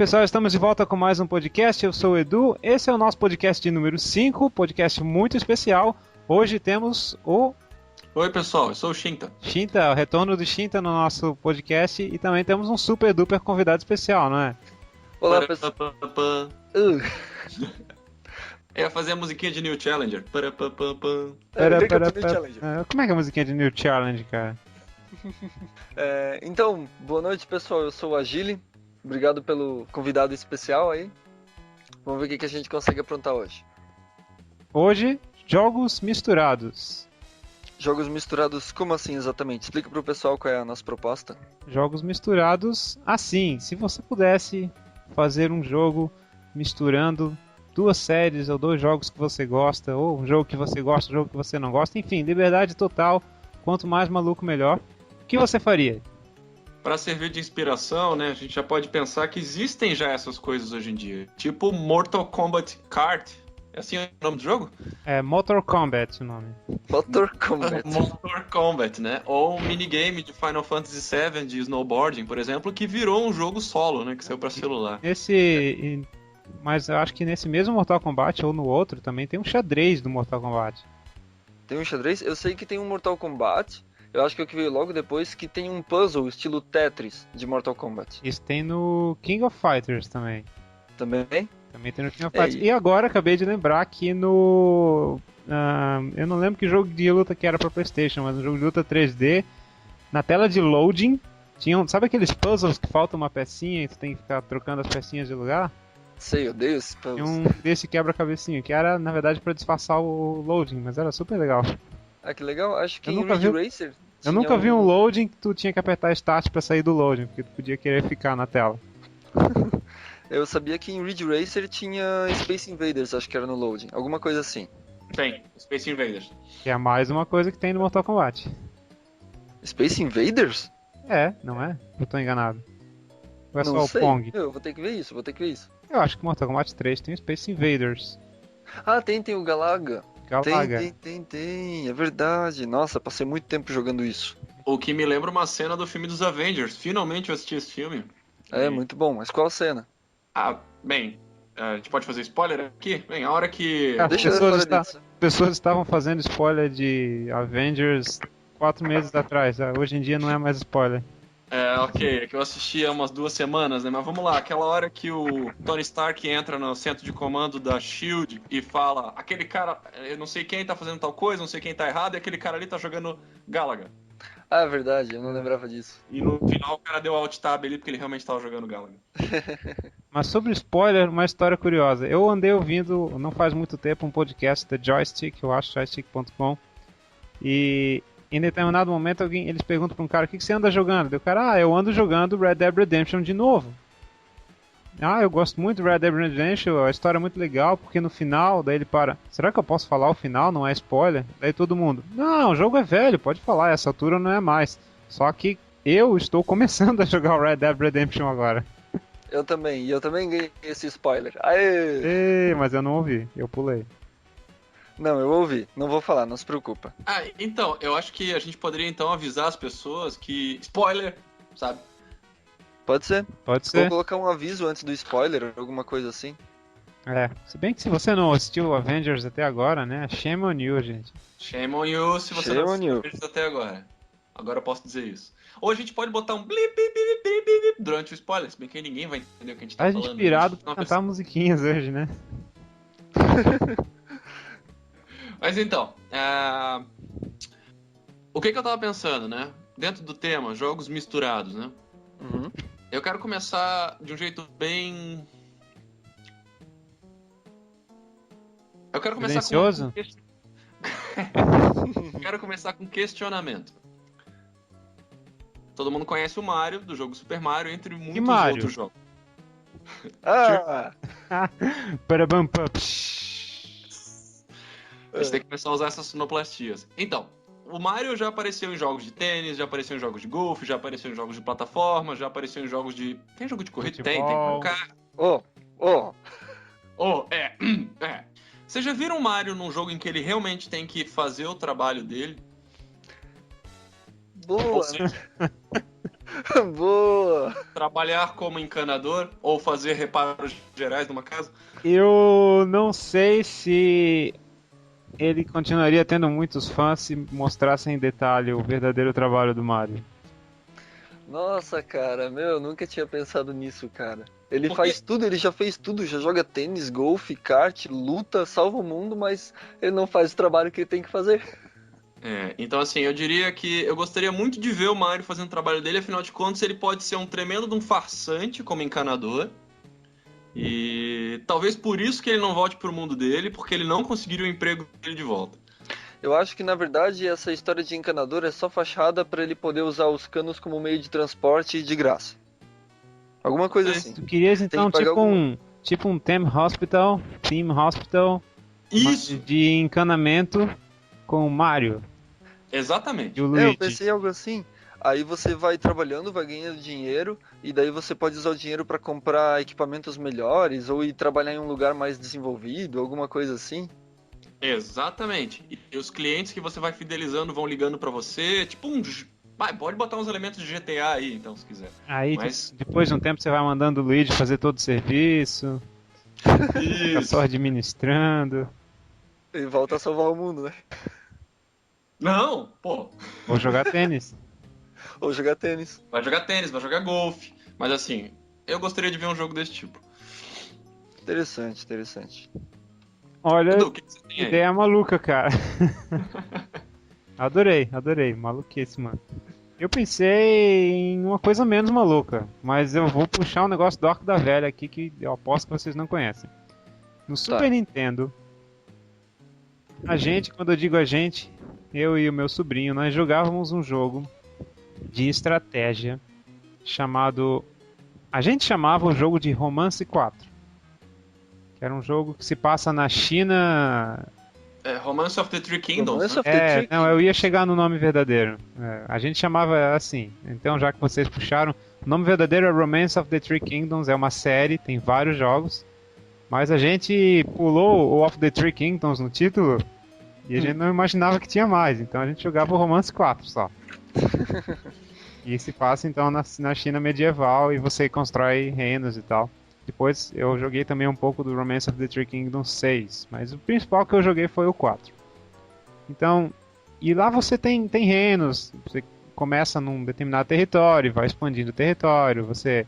pessoal, estamos de volta com mais um podcast. Eu sou o Edu, esse é o nosso podcast de número 5, podcast muito especial. Hoje temos o... Oi pessoal, eu sou o Shinta. Shinta, o retorno do Shinta no nosso podcast. E também temos um super duper convidado especial, não é? Olá pessoal. Eu ia fazer a musiquinha de New Challenger. Como é que é a musiquinha de New Challenge, cara? Então, boa noite pessoal, eu sou o Agile. Obrigado pelo convidado especial aí. Vamos ver o que a gente consegue aprontar hoje. Hoje, jogos misturados. Jogos misturados, como assim exatamente? Explica pro pessoal qual é a nossa proposta. Jogos misturados assim, se você pudesse fazer um jogo misturando duas séries ou dois jogos que você gosta, ou um jogo que você gosta, um jogo que você não gosta, enfim, liberdade total, quanto mais maluco melhor, o que você faria? Para servir de inspiração, né, a gente já pode pensar que existem já essas coisas hoje em dia. Tipo Mortal Kombat Kart. É assim o nome do jogo? É Mortal Kombat o nome. Mortal Kombat. Mortal Kombat, né? Ou um minigame de Final Fantasy VII de snowboarding, por exemplo, que virou um jogo solo, né, que saiu para celular. Mas eu acho que nesse mesmo Mortal Kombat ou no outro também tem um xadrez do Mortal Kombat. Tem um xadrez? Eu sei que tem um Mortal Kombat. Eu acho que é o que veio logo depois, que tem um puzzle estilo Tetris de Mortal Kombat. Isso tem no King of Fighters também. Também? Também tem no King of Fighters. E agora acabei de lembrar que no... eu não lembro que jogo de luta que era pra PlayStation, mas no jogo de luta 3D, na tela de loading, sabe aqueles puzzles que falta uma pecinha e tu tem que ficar trocando as pecinhas de lugar? Sei, eu odeio esse puzzle. Tinha um desse quebra-cabecinha, que era, na verdade, pra disfarçar o loading, mas era super legal. Ah, que legal. Acho que em Ridge Racer... Eu nunca vi um loading que tu tinha que apertar Start pra sair do loading, porque tu podia querer ficar na tela. Eu sabia que em Ridge Racer tinha Space Invaders, acho que era no loading. Alguma coisa assim. Tem, Space Invaders. Que é mais uma coisa que tem no Mortal Kombat. Space Invaders? É, não é? Eu tô enganado. Ou é não só sei. o Pong? Eu vou ter que ver isso, Eu acho que Mortal Kombat 3 tem Space Invaders. Ah, tem o Galaga. Galaga. Tem, é verdade. Nossa, passei muito tempo jogando isso. O que me lembra uma cena do filme dos Avengers. Finalmente eu assisti esse filme. É, muito bom. Mas qual cena? Ah, bem, a gente pode fazer spoiler aqui? Bem, a hora que... As pessoas estavam fazendo spoiler de Avengers 4 meses atrás. Hoje em dia não é mais spoiler. Ok, é que eu assisti há umas 2 semanas, né? Mas vamos lá, aquela hora que o Tony Stark entra no centro de comando da SHIELD e fala, aquele cara, eu não sei quem tá fazendo tal coisa, não sei quem tá errado, e aquele cara ali tá jogando Galaga. Ah, é verdade, eu não lembrava disso. E no final o cara deu alt tab ali porque ele realmente tava jogando Galaga. Mas sobre spoiler, uma história curiosa. Eu andei ouvindo, não faz muito tempo, um podcast da Joystick, eu acho, joystick.com, e... em determinado momento eles perguntam para um cara, o que você anda jogando? Daí o cara, eu ando jogando Red Dead Redemption de novo. Eu gosto muito do Red Dead Redemption, a história é muito legal, porque no final, daí ele para, será que eu posso falar o final, não é spoiler? Daí todo mundo, não, o jogo é velho, pode falar, essa altura não é mais. Só que eu estou começando a jogar o Red Dead Redemption agora. Eu também ganhei esse spoiler. Aê! Mas eu não ouvi, eu pulei. Não, eu ouvi. Não vou falar, não se preocupa. Então, eu acho que a gente poderia então avisar as pessoas que... Spoiler, sabe? Pode ser. Vou colocar um aviso antes do spoiler, alguma coisa assim. Se bem que se você não assistiu Avengers até agora, né? Shame on you, gente. Shame on you se você não assistiu Avengers até agora. Agora eu posso dizer isso. Ou a gente pode botar um blip, blip, blip, blip, blip durante o spoiler, se bem que ninguém vai entender o que a gente tá falando. A gente inspirado pra cantar musiquinhas hoje, né? Mas então, o que eu tava pensando, né? Dentro do tema, jogos misturados, né? Uhum. Eu quero começar de um jeito bem... Eu quero começar silencioso? Quero começar com questionamento. Todo mundo conhece o Mario, do jogo Super Mario, entre muitos outros jogos. A gente tem que começar a usar essas sonoplastias. Então, o Mario já apareceu em jogos de tênis, já apareceu em jogos de golfe, já apareceu em jogos de plataforma, já apareceu em jogos de... Tem jogo de corrida? Tem Futebol. Tem. Vocês já viram o Mario num jogo em que ele realmente tem que fazer o trabalho dele? Boa! Boa! Trabalhar como encanador ou fazer reparos gerais numa casa? Eu não sei se ele continuaria tendo muitos fãs se mostrasse em detalhe o verdadeiro trabalho do Mario. Nossa, cara, meu, eu nunca tinha pensado nisso, cara. Ele Porque faz tudo, ele já fez tudo, já joga tênis, golfe, kart, luta, salva o mundo, mas ele não faz o trabalho que ele tem que fazer. então assim, eu diria que eu gostaria muito de ver o Mario fazendo o trabalho dele, afinal de contas ele pode ser um tremendo de um farsante como encanador. E talvez por isso que ele não volte pro mundo dele, porque ele não conseguiria o emprego dele de volta. Eu acho que na verdade essa história de encanador é só fachada pra ele poder usar os canos como meio de transporte de graça. Alguma coisa Sei. assim. Tu querias Tem que então pagar alguma. tipo um Team Hospital, mas Isso, de encanamento com o Mario e exatamente. o É, eu Luigi. pensei em algo assim. Aí você vai trabalhando, vai ganhando dinheiro, e daí você pode usar o dinheiro pra comprar equipamentos melhores, ou ir trabalhar em um lugar mais desenvolvido, alguma coisa assim. Exatamente. E os clientes que você vai fidelizando vão ligando pra você, tipo Vai, pode botar uns elementos de GTA aí, então, se quiser. Aí Mas. depois de um tempo você vai mandando o Luigi fazer todo o serviço, fica só Isso. administrando, E volta a salvar o mundo, né? Não, pô. ou jogar tênis. Ou jogar tênis. Vai jogar tênis, vai jogar golfe. Mas assim, eu gostaria de ver um jogo desse tipo. Interessante, interessante. Olha, Edu, o que você tem aí? ideia maluca, cara. Adorei, maluquice, mano. Eu pensei em uma coisa menos maluca, mas eu vou puxar um negócio do Arco da Velha aqui que eu aposto que vocês não conhecem. No Tá. Super Nintendo, a gente, quando eu digo a gente, eu e o meu sobrinho, nós jogávamos um jogo de estratégia chamado. A gente chamava o jogo de Romance 4, que era um jogo que se passa na China. Romance of the Three Kingdoms, Romance né? of the Three Não, eu ia Kingdoms. chegar no nome verdadeiro. A gente chamava assim. Então, já que vocês puxaram, o nome verdadeiro é Romance of the Three Kingdoms, é uma série, tem vários jogos. Mas a gente pulou o Of the Three Kingdoms no título e a gente não imaginava que tinha mais. Então a gente jogava o Romance 4 só. E se passa então na China medieval e você constrói reinos e tal. Depois eu joguei também um pouco do Romance of the Three Kingdoms 6, mas o principal que eu joguei foi o 4. Então, e lá você tem reinos, você começa num determinado território, vai expandindo o território, você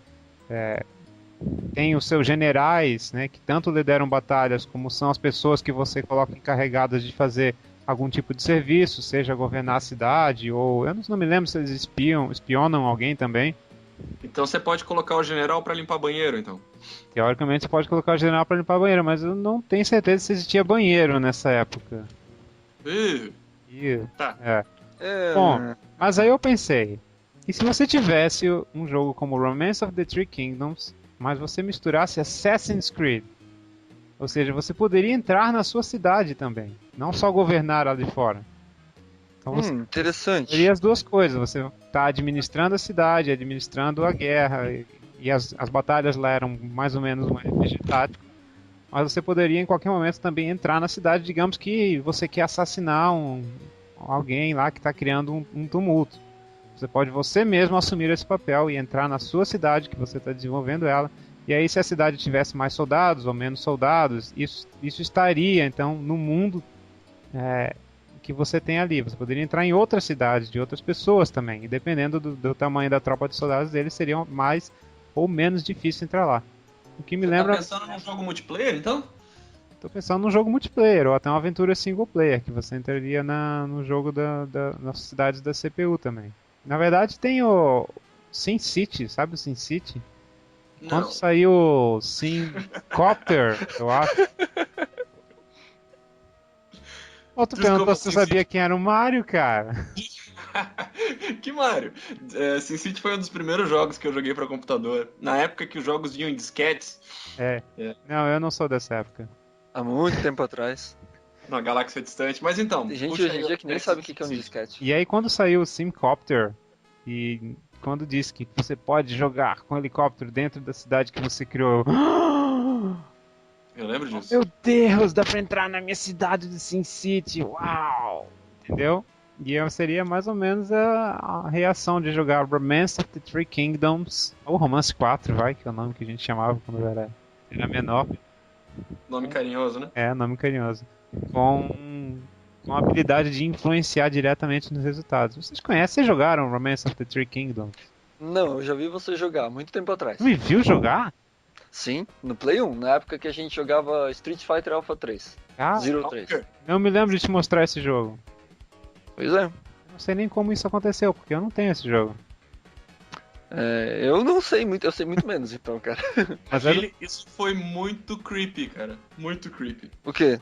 tem os seus generais, né, que tanto lideram batalhas como são as pessoas que você coloca encarregadas de fazer algum tipo de serviço, seja governar a cidade ou eu não me lembro se eles espionam alguém também. Então você pode colocar o general pra limpar banheiro, então. Teoricamente você pode colocar o general para limpar banheiro, mas eu não tenho certeza se existia banheiro nessa época. Ih, E, tá. Bom, É... mas aí eu pensei, e se você tivesse um jogo como Romance of the Three Kingdoms, mas você misturasse Assassin's Creed? Ou seja, você poderia entrar na sua cidade também, não só governar lá de fora. Então você teria interessante. as duas coisas, você está administrando a cidade, administrando a guerra, e as batalhas lá eram mais ou menos um RPG tático, mas você poderia em qualquer momento também entrar na cidade, digamos que você quer assassinar alguém lá que está criando um tumulto. Você pode você mesmo assumir esse papel e entrar na sua cidade que você está desenvolvendo ela. E aí, se a cidade tivesse mais soldados ou menos soldados, isso estaria então no mundo que você tem ali. Você poderia entrar em outras cidades de outras pessoas também. E dependendo do tamanho da tropa de soldados deles, seria mais ou menos difícil entrar lá. O que me Você tá lembra. pensando num jogo multiplayer, então? Estou pensando num jogo multiplayer ou até uma aventura single player, que você entraria no jogo nas cidades da CPU também. Na verdade, tem o SimCity, sabe o SimCity? Quando Não. saiu o SimCopter, eu acho. Ou tu perguntou Desculpa, se eu sabia quem era o Mario, cara. Que Mario? SimCity foi um dos primeiros jogos que eu joguei pra computador. Na época que os jogos vinham em disquetes. É. É. Não, eu não sou dessa época. Há muito tempo atrás. Na galáxia distante. Mas então, Tem gente puxa hoje aí em o dia que nem Tex sabe do o que é um SimCity. disquete. E aí quando saiu o SimCopter, e quando disse que você pode jogar com helicóptero dentro da cidade que você criou, eu... Eu lembro disso. Meu Deus, dá pra entrar na minha cidade do SimCity, uau! Entendeu? E seria mais ou menos a reação de jogar Romance of the Three Kingdoms, ou Romance 4, que é o nome que a gente chamava quando eu era menor. Nome carinhoso, né? É, nome carinhoso. Com a habilidade de influenciar diretamente nos resultados. Vocês jogaram Romance of the Three Kingdoms? Não, eu já vi você jogar, muito tempo atrás. Me viu jogar? Sim, no Play 1, na época que a gente jogava Street Fighter Alpha 3. Ah, Zero 3. não me lembro de te mostrar esse jogo. Pois é. Eu não sei nem como isso aconteceu, porque eu não tenho esse jogo. Eu não sei muito, eu sei muito menos então, cara. Mas Isso foi muito creepy, cara. Muito creepy. O quê?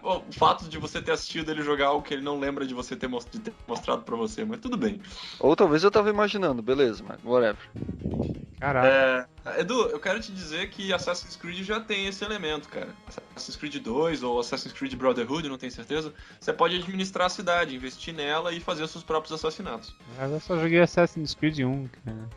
O fato de você ter assistido ele jogar algo que ele não lembra de você ter mostrado pra você, mas tudo bem. Ou talvez eu tava imaginando, beleza, mas whatever. Caraca. Edu, eu quero te dizer que Assassin's Creed já tem esse elemento, cara. Assassin's Creed 2 ou Assassin's Creed Brotherhood, não tenho certeza. Você pode administrar a cidade, investir nela e fazer os seus próprios assassinatos. Mas eu só joguei Assassin's Creed 1, cara.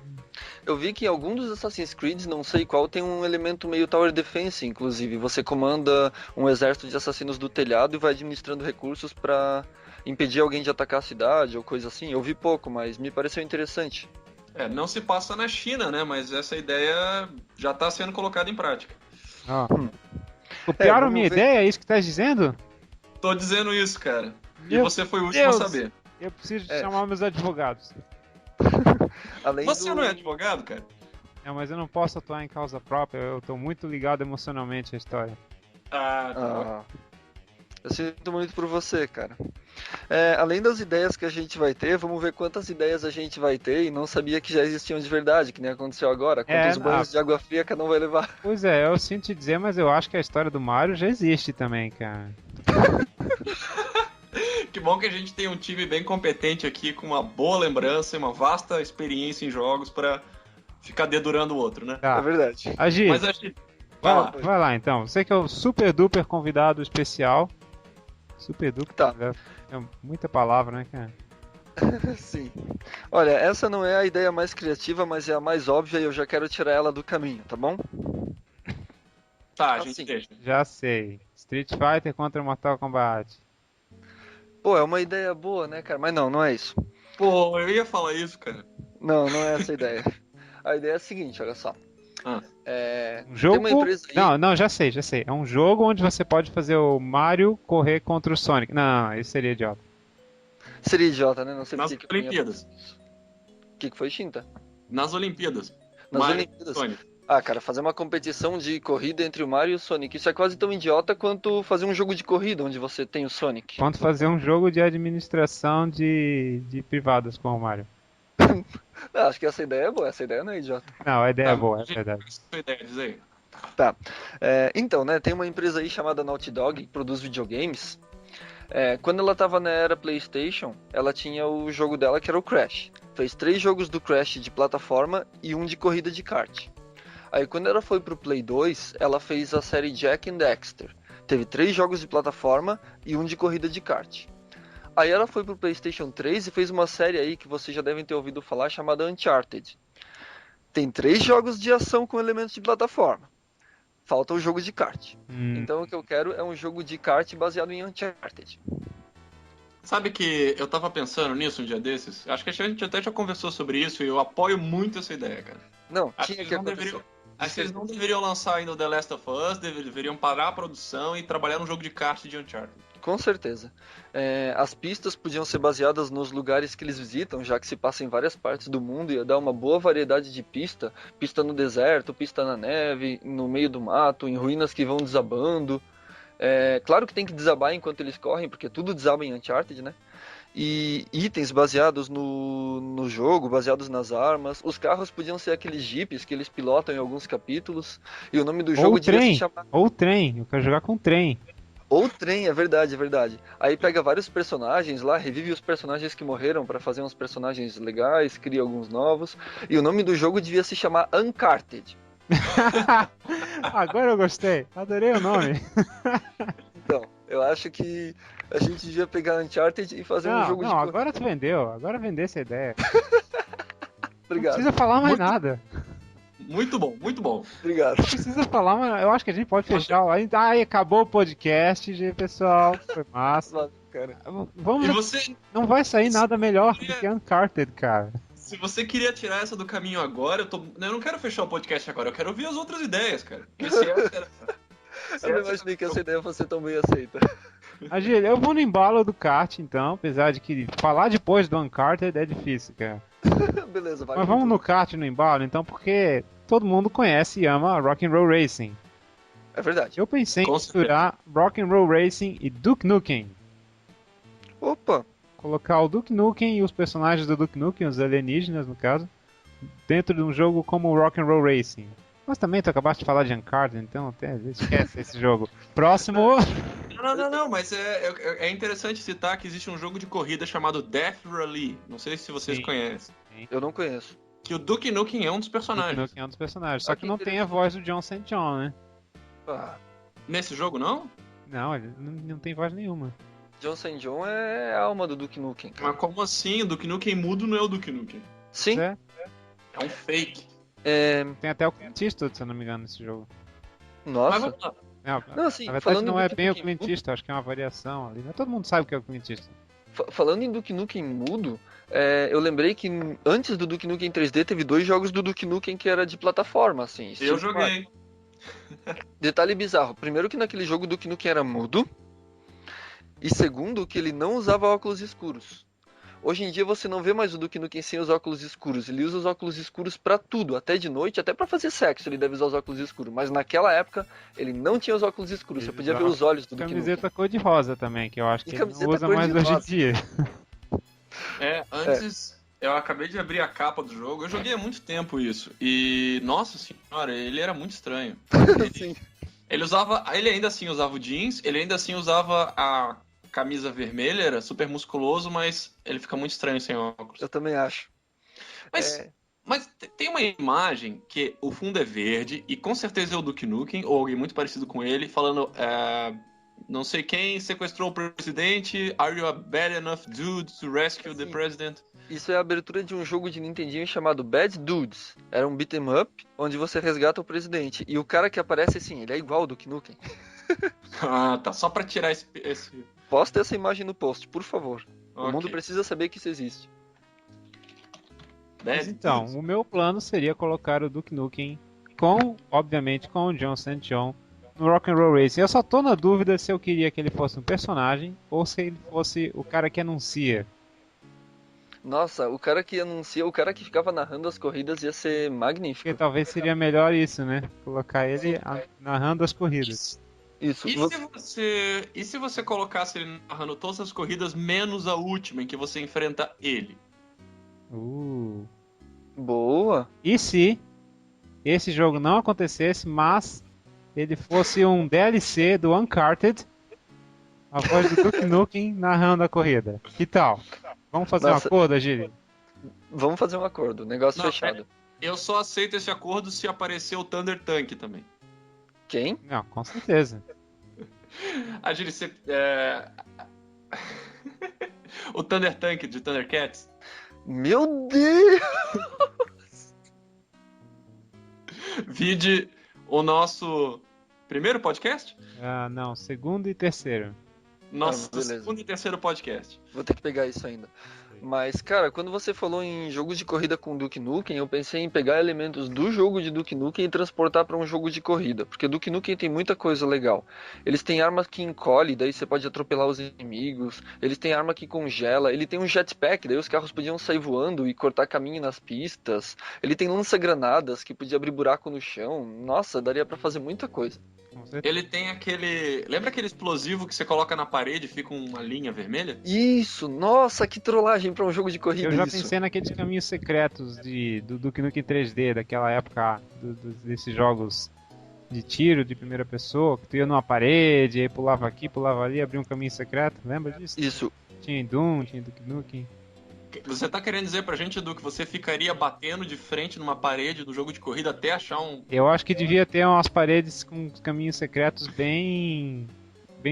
Eu vi que em algum dos Assassin's Creed, não sei qual, tem um elemento meio Tower Defense, inclusive. Você comanda um exército de assassinos do telhado e vai administrando recursos pra impedir alguém de atacar a cidade ou coisa assim. Eu vi pouco, mas me pareceu interessante. Não se passa na China, né? Mas essa ideia já está sendo colocada em prática. Ó. Copiaram minha ideia? É isso que tá dizendo? Tô dizendo isso, cara. E Meu você foi o último a saber. Eu preciso chamar meus advogados. Você não é advogado, cara? Não, mas eu não posso atuar em causa própria, eu tô muito ligado emocionalmente à história. Eu sinto muito por você, cara. Além das ideias que a gente vai ter, vamos ver quantas ideias a gente vai ter e não sabia que já existiam de verdade, que nem aconteceu agora. Quantos banhos de água fria cada um vai levar. Pois é, eu sinto te dizer, mas eu acho que a história do Mario já existe também, cara. Que bom que a gente tem um time bem competente aqui, com uma boa lembrança e uma vasta experiência em jogos pra ficar dedurando o outro, né? Tá. É verdade. Agi, Mas Agi, vai lá então. Você que é o super duper convidado especial. Super duper. Tá. É muita palavra, né, cara? Sim. Olha, essa não é a ideia mais criativa, mas é a mais óbvia e eu já quero tirar ela do caminho, tá bom? Tá, a gente deixa. Já sei. Street Fighter contra Mortal Kombat. Pô, é uma ideia boa, né, cara? Mas não é isso. Pô, eu ia falar isso, cara. Não é essa a ideia. A ideia é a seguinte, olha só. Um jogo? Tem uma empresa aí... Não, já sei. É um jogo onde você pode fazer o Mario correr contra o Sonic. Não, isso seria idiota. Seria idiota, né? Não sei Nas por que Olimpíadas. O que foi, Shinta? Nas Olimpíadas. Nas Olimpíadas. Sonic. Cara, fazer uma competição de corrida entre o Mario e o Sonic, isso é quase tão idiota quanto fazer um jogo de corrida onde você tem o Sonic. Quanto fazer um jogo de administração de privadas com o Mario. Acho que essa ideia é boa, essa ideia não é idiota. Não, a ideia é boa, é verdade. Sua ideia, diz aí. Tá. Então, né, tem uma empresa aí chamada Naughty Dog que produz videogames. Quando ela tava na era PlayStation, ela tinha o jogo dela que era o Crash. Fez 3 jogos do Crash de plataforma e um de corrida de kart. Aí quando ela foi pro Play 2, ela fez a série Jack and Dexter. Teve 3 jogos de plataforma e um de corrida de kart. Aí ela foi pro PlayStation 3 e fez uma série aí que vocês já devem ter ouvido falar, chamada Uncharted. Tem 3 jogos de ação com elementos de plataforma. Falta o jogo de kart. Então o que eu quero é um jogo de kart baseado em Uncharted. Sabe que eu tava pensando nisso um dia desses? Acho que a gente até já conversou sobre isso e eu apoio muito essa ideia, cara. Não, Acho tinha que que acontecer. Acho que eles não deveriam lançar ainda o The Last of Us, deveriam parar a produção e trabalhar num jogo de kart de Uncharted. Com certeza. As pistas podiam ser baseadas nos lugares que eles visitam, já que se passa em várias partes do mundo, ia dar uma boa variedade de pista. Pista no deserto, pista na neve, no meio do mato, em ruínas que vão desabando. Claro que tem que desabar enquanto eles correm, porque tudo desaba em Uncharted, né? E itens baseados no jogo, baseados nas armas. Os carros podiam ser aqueles jipes que eles pilotam em alguns capítulos. E o nome do jogo devia se chamar... Ou trem, eu quero jogar com trem. Ou trem, é verdade. Aí pega vários personagens lá, revive os personagens que morreram pra fazer uns personagens legais, cria alguns novos. E o nome do jogo devia se chamar Uncharted. Agora eu gostei, adorei o nome. Então, eu acho que a gente devia pegar Uncharted e fazer um jogo de... Não, agora tu vendeu, agora vendeu essa ideia. Obrigado. Não precisa falar mais nada. Muito bom, muito bom. Obrigado. Não precisa falar, mas eu acho que a gente pode fechar. Ai, acabou o podcast, pessoal. Foi massa. Valeu, cara. Vamos. E você, Não vai sair nada melhor do que Uncharted, cara. se você queria tirar essa do caminho agora, eu não quero fechar o podcast agora, eu quero ouvir as outras ideias, cara. Porque se essa era, se Eu não essa imaginei que essa ideia fosse tão bem aceita. Agilha, eu vou no embalo do kart, então, apesar de que falar depois do Uncharted é difícil, cara. Beleza, vai. Mas vamos no kart no embalo, então, porque todo mundo conhece e ama Rock'n'Roll Racing. É verdade. Eu pensei em Com misturar Rock'n'Roll Racing e Duke Nukem. Opa, Colocar o Duke Nukem e os personagens do Duke Nukem, os alienígenas no caso, dentro de um jogo como o Rock'n'Roll Racing. Mas também tu acabaste de falar de Uncharted, então até esquece esse jogo. Próximo! Não, mas é interessante citar que existe um jogo de corrida chamado Death Rally. Não sei se vocês Sim. conhecem. eu não conheço. Que o Duke Nukem é um dos Duke personagens. Nukem é um dos personagens. Só Ah, que que não tem a voz do John St. John, né? Ah, Nesse jogo, não? Não, ele não tem voz nenhuma. John St. John é a alma do Duke Nukem, cara. Mas como assim? O Duke Nukem mudo não é o Duke Nukem. Sim, É, É um fake. tem até o Clint Eastwood, se eu não me engano, nesse jogo. Mas nossa. vamos lá. Não, assim, Na verdade falando não em é Duke bem o Nukem Clint mudo, Eastwood, acho que é uma variação ali. Mas todo mundo sabe o que é o Clint Eastwood. falando em Duke Nukem mudo, eu lembrei que antes do Duke Nukem 3D teve 2 jogos do Duke Nukem que era de plataforma, assim. Eu estilo joguei. Detalhe bizarro. Primeiro que naquele jogo o Duke Nukem era mudo. E segundo que ele não usava óculos escuros. Hoje em dia você não vê mais o Duke Nukem sem os óculos escuros. Ele usa os óculos escuros pra tudo, até de noite, até pra fazer sexo ele deve usar os óculos escuros. Mas naquela época ele não tinha os óculos escuros. Ele Você podia ver usava os olhos do Duke Nukem. Camiseta cor-de-rosa também, que eu acho E que ele não camiseta usa mais hoje em cor-de-rosa. dia. Antes eu acabei de abrir a capa do jogo. Eu joguei há muito tempo isso. E, nossa senhora, ele era muito estranho. Sim. Ele ainda assim usava o jeans, ele ainda assim usava a camisa vermelha, era super musculoso, mas ele fica muito estranho sem óculos. Eu também acho. Mas, mas tem uma imagem que o fundo é verde, e com certeza é o Duke Nukem, ou alguém muito parecido com ele, falando não sei quem sequestrou o presidente, are you a bad enough dude to rescue the Sim. president? Isso é a abertura de um jogo de Nintendinho chamado Bad Dudes. Era um beat'em up onde você resgata o presidente. E o cara que aparece assim, ele é igual ao Duke Nukem. Ah, tá, só pra tirar esse... Posta essa imagem no post, por favor. O mundo Ok. precisa saber que isso existe. Mas Bad então, dude. o meu plano seria colocar o Duke Nukem obviamente, com o John St. John no Rock'n'Roll Racing. Eu só tô na dúvida se eu queria que ele fosse um personagem ou se ele fosse o cara que anuncia. Nossa, o cara que anuncia, o cara que ficava narrando as corridas ia ser magnífico. Porque talvez seria melhor isso, né? Colocar ele narrando as corridas. Isso. E se você colocasse ele narrando todas as corridas, menos a última em que você enfrenta ele? Boa. E se esse jogo não acontecesse, mas ele fosse um DLC do Uncharted, a voz do Duke Nukem narrando a corrida? Que tal? Vamos fazer um Nossa. acordo, Agili? Vamos fazer um acordo. Negócio Não, fechado. Eu só aceito esse acordo se aparecer o Thunder Tank também. Quem? Não, com certeza. Agile, você... o Thunder Tank de Thundercats. Meu Deus! Vide o nosso primeiro podcast? Ah, não, segundo e terceiro. Nosso beleza. segundo e terceiro podcast. Vou ter que pegar isso ainda. Mas, cara, quando você falou em jogos de corrida com Duke Nukem, eu pensei em pegar elementos do jogo de Duke Nukem e transportar para um jogo de corrida. Porque Duke Nukem tem muita coisa legal. Eles têm armas que encolhe, daí você pode atropelar os inimigos. Eles têm arma que congela. Ele tem um jetpack, daí os carros podiam sair voando e cortar caminho nas pistas. Ele tem lança-granadas que podia abrir buraco no chão. Nossa, daria para fazer muita coisa. Com certeza. Ele tem aquele... Lembra aquele explosivo que você coloca na parede e fica uma linha vermelha? Isso! Nossa, que trollagem para um jogo de corrida Eu já isso. pensei naqueles caminhos secretos do Duke Nukem 3D, daquela época desses jogos de tiro de primeira pessoa, que tu ia numa parede, aí pulava aqui, pulava ali, abria um caminho secreto, lembra disso? Isso. Tinha em Doom, tinha em Duke Nukem. Você tá querendo dizer pra gente, Edu, que você ficaria batendo de frente numa parede do jogo de corrida até achar um... Eu acho que devia ter umas paredes com caminhos secretos bem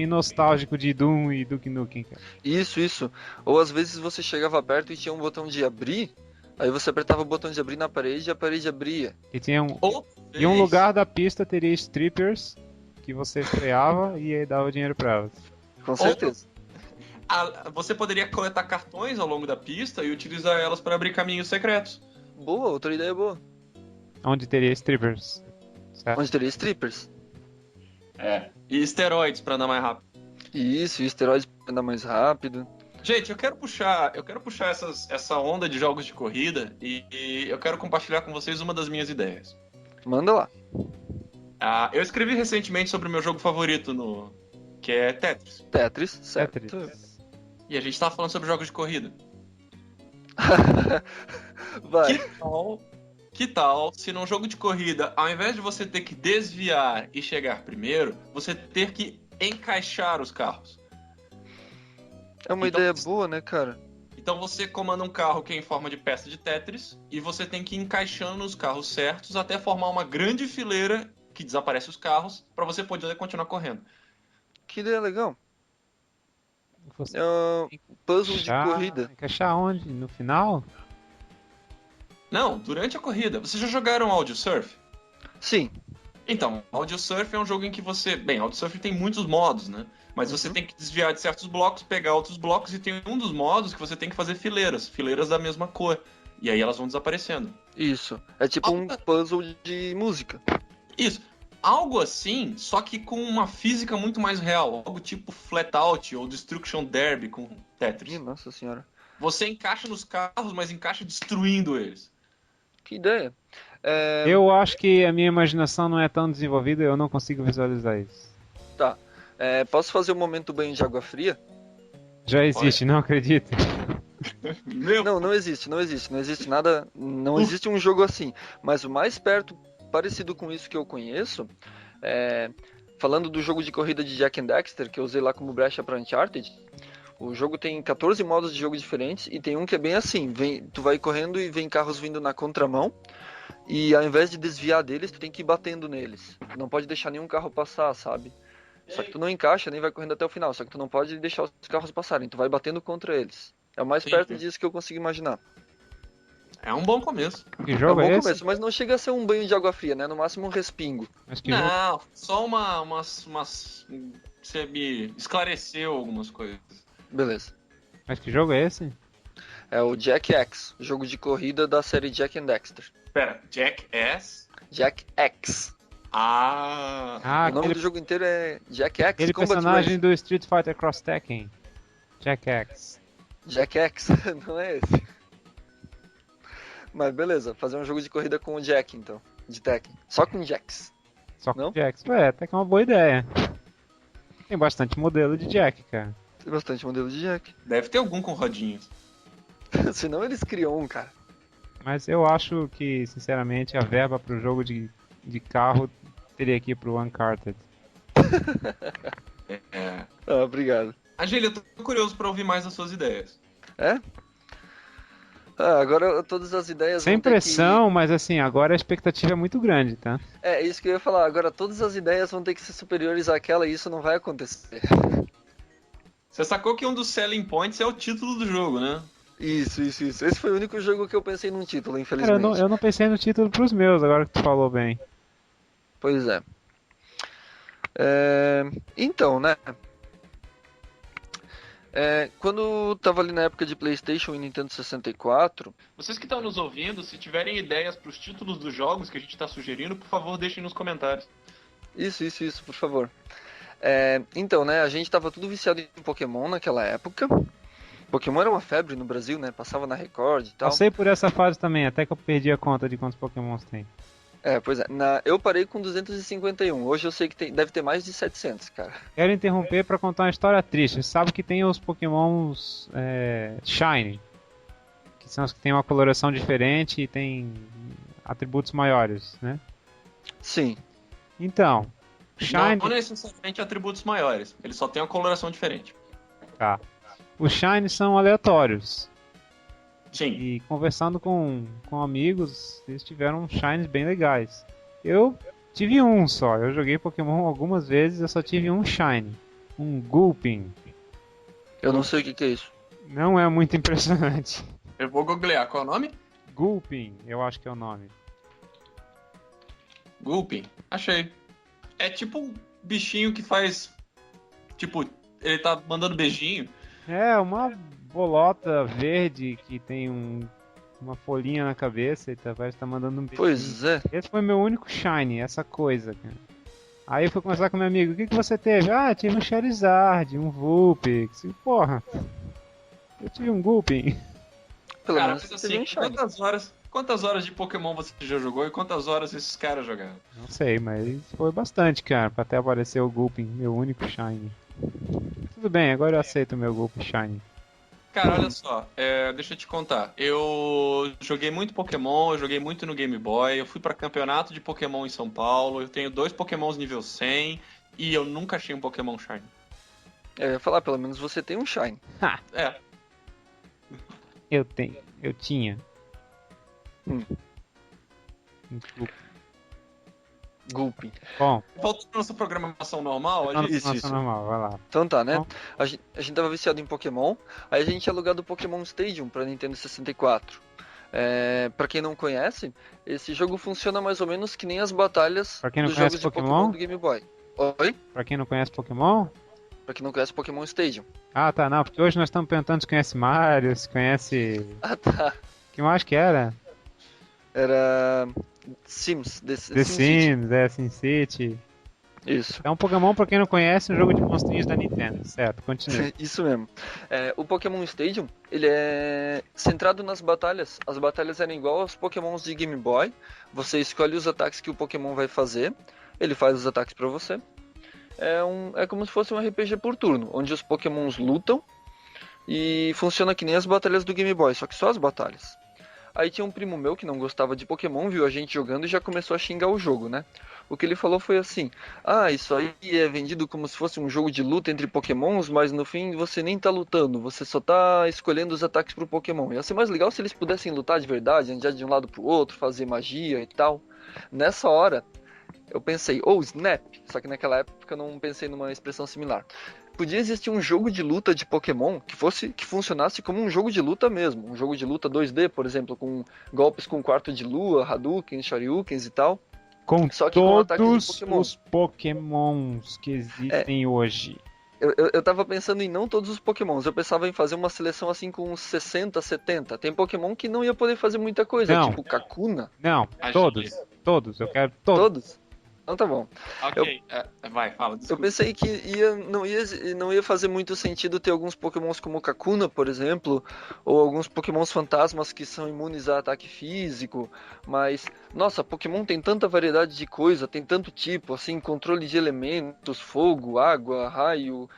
nostálgico de Doom e Duke Nukem, cara. Isso. Ou às vezes você chegava perto e tinha um botão de abrir, Aí você apertava o botão de abrir na parede e a parede abria. E tinha Ou em um lugar da pista teria strippers que você freava e aí dava dinheiro pra elas. Com certeza. você poderia coletar cartões ao longo da pista e utilizar elas para abrir caminhos secretos. Boa, outra ideia boa. Onde teria strippers. Certo? Onde teria strippers. E esteroides para andar mais rápido. Isso, e esteroides pra andar mais rápido. Gente, eu quero puxar essa onda de jogos de corrida e eu quero compartilhar com vocês uma das minhas ideias. Manda lá. Eu escrevi recentemente sobre o meu jogo favorito, que é Tetris. Tetris, certo. Tetris. E a gente tava falando sobre jogos de corrida. Vai. Que tal se num jogo de corrida, ao invés de você ter que desviar e chegar primeiro, você ter que encaixar os carros? É uma Então, ideia boa, né, cara? Então você comanda um carro que é em forma de peça de Tetris e você tem que ir encaixando os carros certos até formar uma grande fileira que desaparece os carros para você poder continuar correndo. Que ideia legal. Você É um puzzle de corrida. encaixar onde? No final? Não, durante a corrida. Vocês já jogaram Audio Surf? Sim. Então, Audio Surf é um jogo em que você... Bem, Audio Surf tem muitos modos, né? Mas você tem que desviar de certos blocos, pegar outros blocos e tem um dos modos que você tem que fazer fileiras da mesma cor. E aí elas vão desaparecendo. Isso. É tipo um puzzle de música. Isso. Algo assim, só que com uma física muito mais real. Algo tipo Flatout ou Destruction Derby com Tetris. Ih, nossa senhora. Você encaixa nos carros, mas encaixa destruindo eles. Que ideia. Eu acho que a minha imaginação não é tão desenvolvida, eu não consigo visualizar isso. Tá. Posso fazer um momento banho de água fria? Já existe, não acredito. Não existe nada, não existe um jogo assim. Mas o mais perto, parecido com isso que eu conheço, falando do jogo de corrida de Jak and Daxter, que eu usei lá como brecha para Uncharted, o jogo tem 14 modos de jogo diferentes e tem um que é bem assim, tu vai correndo e vem carros vindo na contramão e ao invés de desviar deles, tu tem que ir batendo neles. Não pode deixar nenhum carro passar, sabe? Só que tu não encaixa, nem vai correndo até o final, só que tu não pode deixar os carros passarem, tu vai batendo contra eles. É o mais perto disso que eu consigo imaginar. É um bom começo. Que jogo é esse? Começo, mas não chega a ser um banho de água fria, né? No máximo um respingo. Mas que jogo? Não, só você me esclareceu algumas coisas. Beleza. Mas que jogo é esse? É o Jak X, jogo de corrida da série Jak and Daxter. Pera, Jak S? Jak X. Ah, O nome aquele, do jogo inteiro é Jak X aquele Combat personagem Race. do Street Fighter Cross Tekken. Jak X. Jak X, não é esse. Mas beleza, fazer um jogo de corrida com o Jak então, de Tekken. Só com Jaks. Só com Não? Jacks. Até que é uma boa ideia. Tem bastante modelo de Jack, cara. Tem bastante modelo de Jak. deve ter algum com rodinhas. Senão eles criam um, cara. Mas eu acho que, sinceramente, a verba pro jogo de carro teria que ir pro Uncharted. Obrigado. Angélia, eu tô curioso pra ouvir mais as suas ideias. Agora todas as ideias Sem vão ter pressão, mas assim, agora a expectativa é muito grande, tá? É isso que eu ia falar. Agora todas as ideias vão ter que ser superiores àquela e isso não vai acontecer. Você sacou que um dos selling points é o título do jogo, né? Isso. Esse foi o único jogo que eu pensei num título, Cara, infelizmente. eu não pensei no título pros meus, agora que tu falou bem. Pois é. Então, né? Quando tava ali na época de PlayStation e Nintendo 64, Vocês que estão nos ouvindo, se tiverem ideias pros títulos dos jogos que a gente tá sugerindo, por favor, deixem nos comentários. Isso, por favor. Então, né? A gente tava tudo viciado em Pokémon naquela época. Pokémon era uma febre no Brasil, né? Passava na Record e tal. Passei por essa fase também, até que eu perdi a conta de quantos Pokémons tem. Pois é. Eu parei com 251. Hoje eu sei que deve ter mais de 700, cara. Quero interromper pra contar uma história triste. Você sabe que tem os Pokémons Shiny, que são os que têm uma coloração diferente e tem atributos maiores, né? Sim. Então, Shiny... Não necessariamente atributos maiores, ele só tem uma coloração diferente. Tá. Os Shiny são aleatórios. Sim. E conversando com amigos, eles tiveram Shines bem legais. Eu tive um só. Eu joguei Pokémon algumas vezes, eu só tive um Shine. Um Gulpin. Eu não sei o que é isso. Não é muito impressionante. Eu vou googlear, qual é o nome? Gulpin, eu acho que é o nome. Gulpin, achei. É tipo um bichinho que faz. Tipo, ele tá mandando beijinho. É, uma bolota verde que tem uma folhinha na cabeça e parece que tá mandando um beijinho. Pois é. Esse foi meu único shiny, essa coisa, cara. Aí eu fui conversar com meu amigo, o que você teve? Ah, tive um Charizard, um Vulpix. Porra, eu tive um Gulpin. Pelo Cara, menos mas teve assim, um shiny. quantas horas de Pokémon você já jogou e quantas horas esses caras jogaram? Não sei, mas foi bastante, cara, pra até aparecer o Gulpin, meu único shiny. Tudo bem, agora eu aceito o meu Gulpin shiny. Cara, olha só, deixa eu te contar. Eu joguei muito Pokémon, eu joguei muito no Game Boy, eu fui pra campeonato de Pokémon em São Paulo, eu tenho 2 Pokémons nível 100 e eu nunca achei um Pokémon Shiny. Eu ia falar, pelo menos você tem um shiny. Ha! É, Eu tinha. Hum. Um Gulpin. Gulpin. Bom, voltando à nossa programação normal, a tá gente... na Isso. normal, vai lá. Então tá, né? Bom. A gente tava viciado em Pokémon, aí a gente tinha alugado o Pokémon Stadium pra Nintendo 64. Pra quem não conhece, esse jogo funciona mais ou menos que nem as batalhas Pra quem não dos conhece jogos de Pokémon? Pokémon do Game Boy. Oi? Pra quem não conhece Pokémon? Pra quem não conhece Pokémon Stadium. Ah, tá, não, porque hoje nós estamos perguntando se conhece Mario, se conhece... Ah tá. O que mais que era? Era Sims, The SimCity. Sims, SimCity. Isso. É um Pokémon, pra quem não conhece, um jogo de monstrinhos da Nintendo, certo? Continue. Isso mesmo. O Pokémon Stadium, ele é centrado nas batalhas. As batalhas eram igual aos Pokémons de Game Boy. Você escolhe os ataques que o Pokémon vai fazer. Ele faz os ataques pra você. É como se fosse um RPG por turno, onde os Pokémons lutam. E funciona que nem as batalhas do Game Boy, só que só as batalhas. Aí tinha um primo meu que não gostava de Pokémon, viu a gente jogando e já começou a xingar o jogo, né? O que ele falou foi assim: ah, isso aí é vendido como se fosse um jogo de luta entre Pokémons, mas no fim você nem tá lutando, você só tá escolhendo os ataques pro Pokémon. Ia ser mais legal se eles pudessem lutar de verdade, andar de um lado pro outro, fazer magia e tal. Nessa hora, eu pensei, Snap! Só que naquela época eu não pensei numa expressão similar. Podia existir um jogo de luta de Pokémon que funcionasse como um jogo de luta mesmo. Um jogo de luta 2D, por exemplo, com golpes com quarto de lua, Hadouken, Shoryukens e tal. Com Só que com ataques de todos Pokémon. os Pokémons que existem hoje. Eu tava pensando em não todos os Pokémons, eu pensava em fazer uma seleção assim com uns 60, 70. Tem Pokémon que não ia poder fazer muita coisa, Não. tipo Kakuna. Não, Achei. todos, eu quero todos. Todos? Então tá bom. Ok, vai, fala, Eu desculpa. pensei que não ia fazer muito sentido ter alguns Pokémons como Kakuna, por exemplo, ou alguns Pokémons fantasmas que são imunes a ataque físico, mas, nossa, Pokémon tem tanta variedade de coisa, tem tanto tipo, assim, controle de elementos, fogo, água, raio,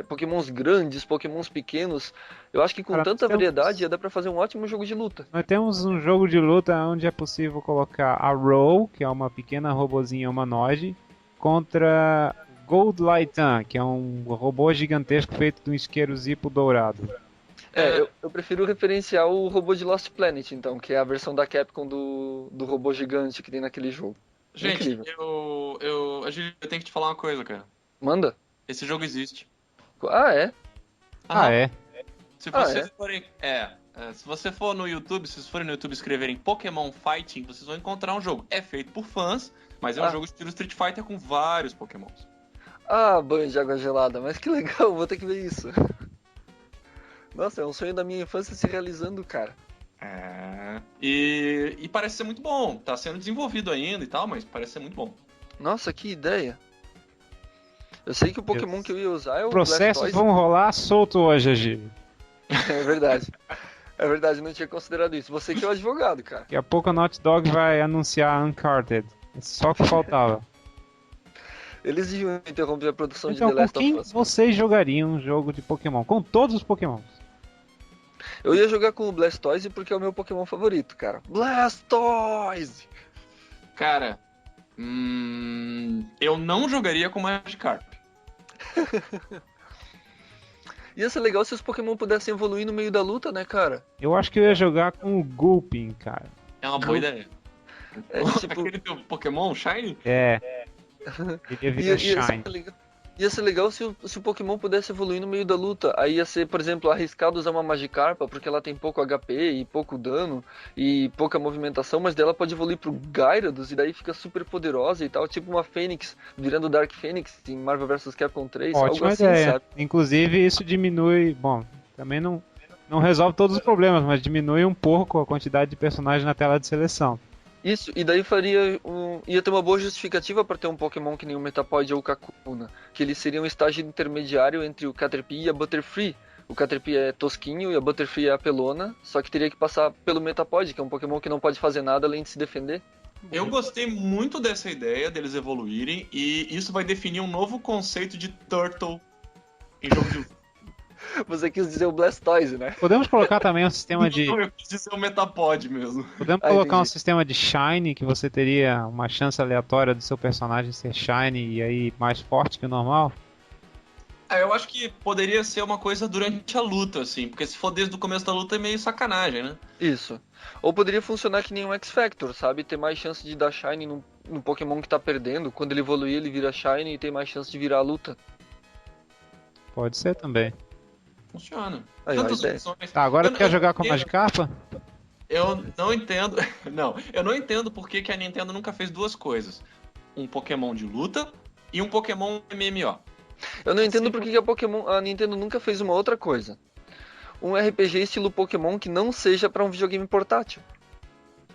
Pokémons grandes, Pokémons pequenos. Eu acho que com Cara, tanta variedade ia dar pra fazer um ótimo jogo de luta. Nós temos um jogo de luta onde é possível colocar a Row, que é uma pequena robozinha humanoide, contra Gold Lightan, que é um robô gigantesco feito de um isqueiro zipo dourado. Eu prefiro referenciar o robô de Lost Planet, então, que é a versão da Capcom do robô gigante que tem naquele jogo. Gente, Incrível. eu tenho que te falar uma coisa, cara. Manda? Esse jogo existe. Ah, é? Ah, Aham. é? Se Ah, vocês é? forem. Se você for no YouTube, se vocês forem no YouTube e escreverem Pokémon Fighting, vocês vão encontrar um jogo. É feito por fãs, mas é um Ah. jogo estilo Street Fighter com vários Pokémons. Ah, banho de água gelada, mas que legal, vou ter que ver isso. Nossa, é um sonho da minha infância se realizando, cara. E parece ser muito bom. Tá sendo desenvolvido ainda e tal, mas parece ser muito bom. Nossa, que ideia. Eu sei que o Pokémon que eu ia usar é o Processos Blastoise. vão rolar solto hoje, Agi. É verdade. É verdade, eu não tinha considerado isso. Você que é o advogado, cara. Daqui a pouco a Naughty Dog vai anunciar Uncharted. Só o que faltava. Eles deviam interromper a produção Então, de The com Last quem of Us. vocês jogariam um jogo de Pokémon? Com todos os Pokémons. Eu ia jogar com o Blastoise porque é o meu Pokémon favorito, cara. Blastoise! Cara, eu não jogaria com Magikarp. Ia ser legal se os Pokémon pudessem evoluir no meio da luta, né, cara? Eu acho que eu ia jogar com o Gulpin, cara. É uma boa ideia. É, tipo, Aquele teu Pokémon Shiny? É. Ele ia virar ia ser Shine. legal. Ia ser legal se o Pokémon pudesse evoluir no meio da luta. Aí ia ser, por exemplo, arriscado usar uma Magikarpa, porque ela tem pouco HP e pouco dano e pouca movimentação, mas dela pode evoluir pro Gyarados e daí fica super poderosa e tal, tipo uma Fênix virando Dark Fênix em Marvel vs Capcom 3, algo Ótima assim, ideia. sabe? Inclusive, isso diminui. Bom, também não resolve todos os problemas, mas diminui um pouco a quantidade de personagens na tela de seleção. Isso, e daí ia ter uma boa justificativa para ter um Pokémon que nem o Metapod ou o Kakuna, que ele seria um estágio intermediário entre o Caterpie e a Butterfree. O Caterpie é tosquinho e a Butterfree é apelona, só que teria que passar pelo Metapod, que é um Pokémon que não pode fazer nada além de se defender. Eu gostei muito dessa ideia deles evoluírem, e isso vai definir um novo conceito de Turtle em jogo de luta. Você quis dizer o Blastoise, né? Podemos colocar também um sistema de. Não, eu quis dizer o Metapod mesmo. Podemos colocar um entendi. sistema de Shine, que você teria uma chance aleatória do seu personagem ser Shine e aí mais forte que o normal? Eu acho que poderia ser uma coisa durante a luta, assim, porque se for desde o começo da luta é meio sacanagem, né? Isso. Ou poderia funcionar que nem um X-Factor, sabe? Ter mais chance de dar Shine no Pokémon que tá perdendo. Quando ele evoluir, ele vira Shine e tem mais chance de virar a luta. Pode ser também. Funciona. Aí, ó, a Tantas ideia. opções. Tá, agora Eu- tu quer eu jogar com a entendo- Magikarpa? Eu não entendo. Não, eu não entendo por que a Nintendo nunca fez duas coisas: um Pokémon de luta e um Pokémon MMO. Eu não entendo Sim, por que a Nintendo nunca fez uma outra coisa. Um RPG estilo Pokémon que não seja pra um videogame portátil.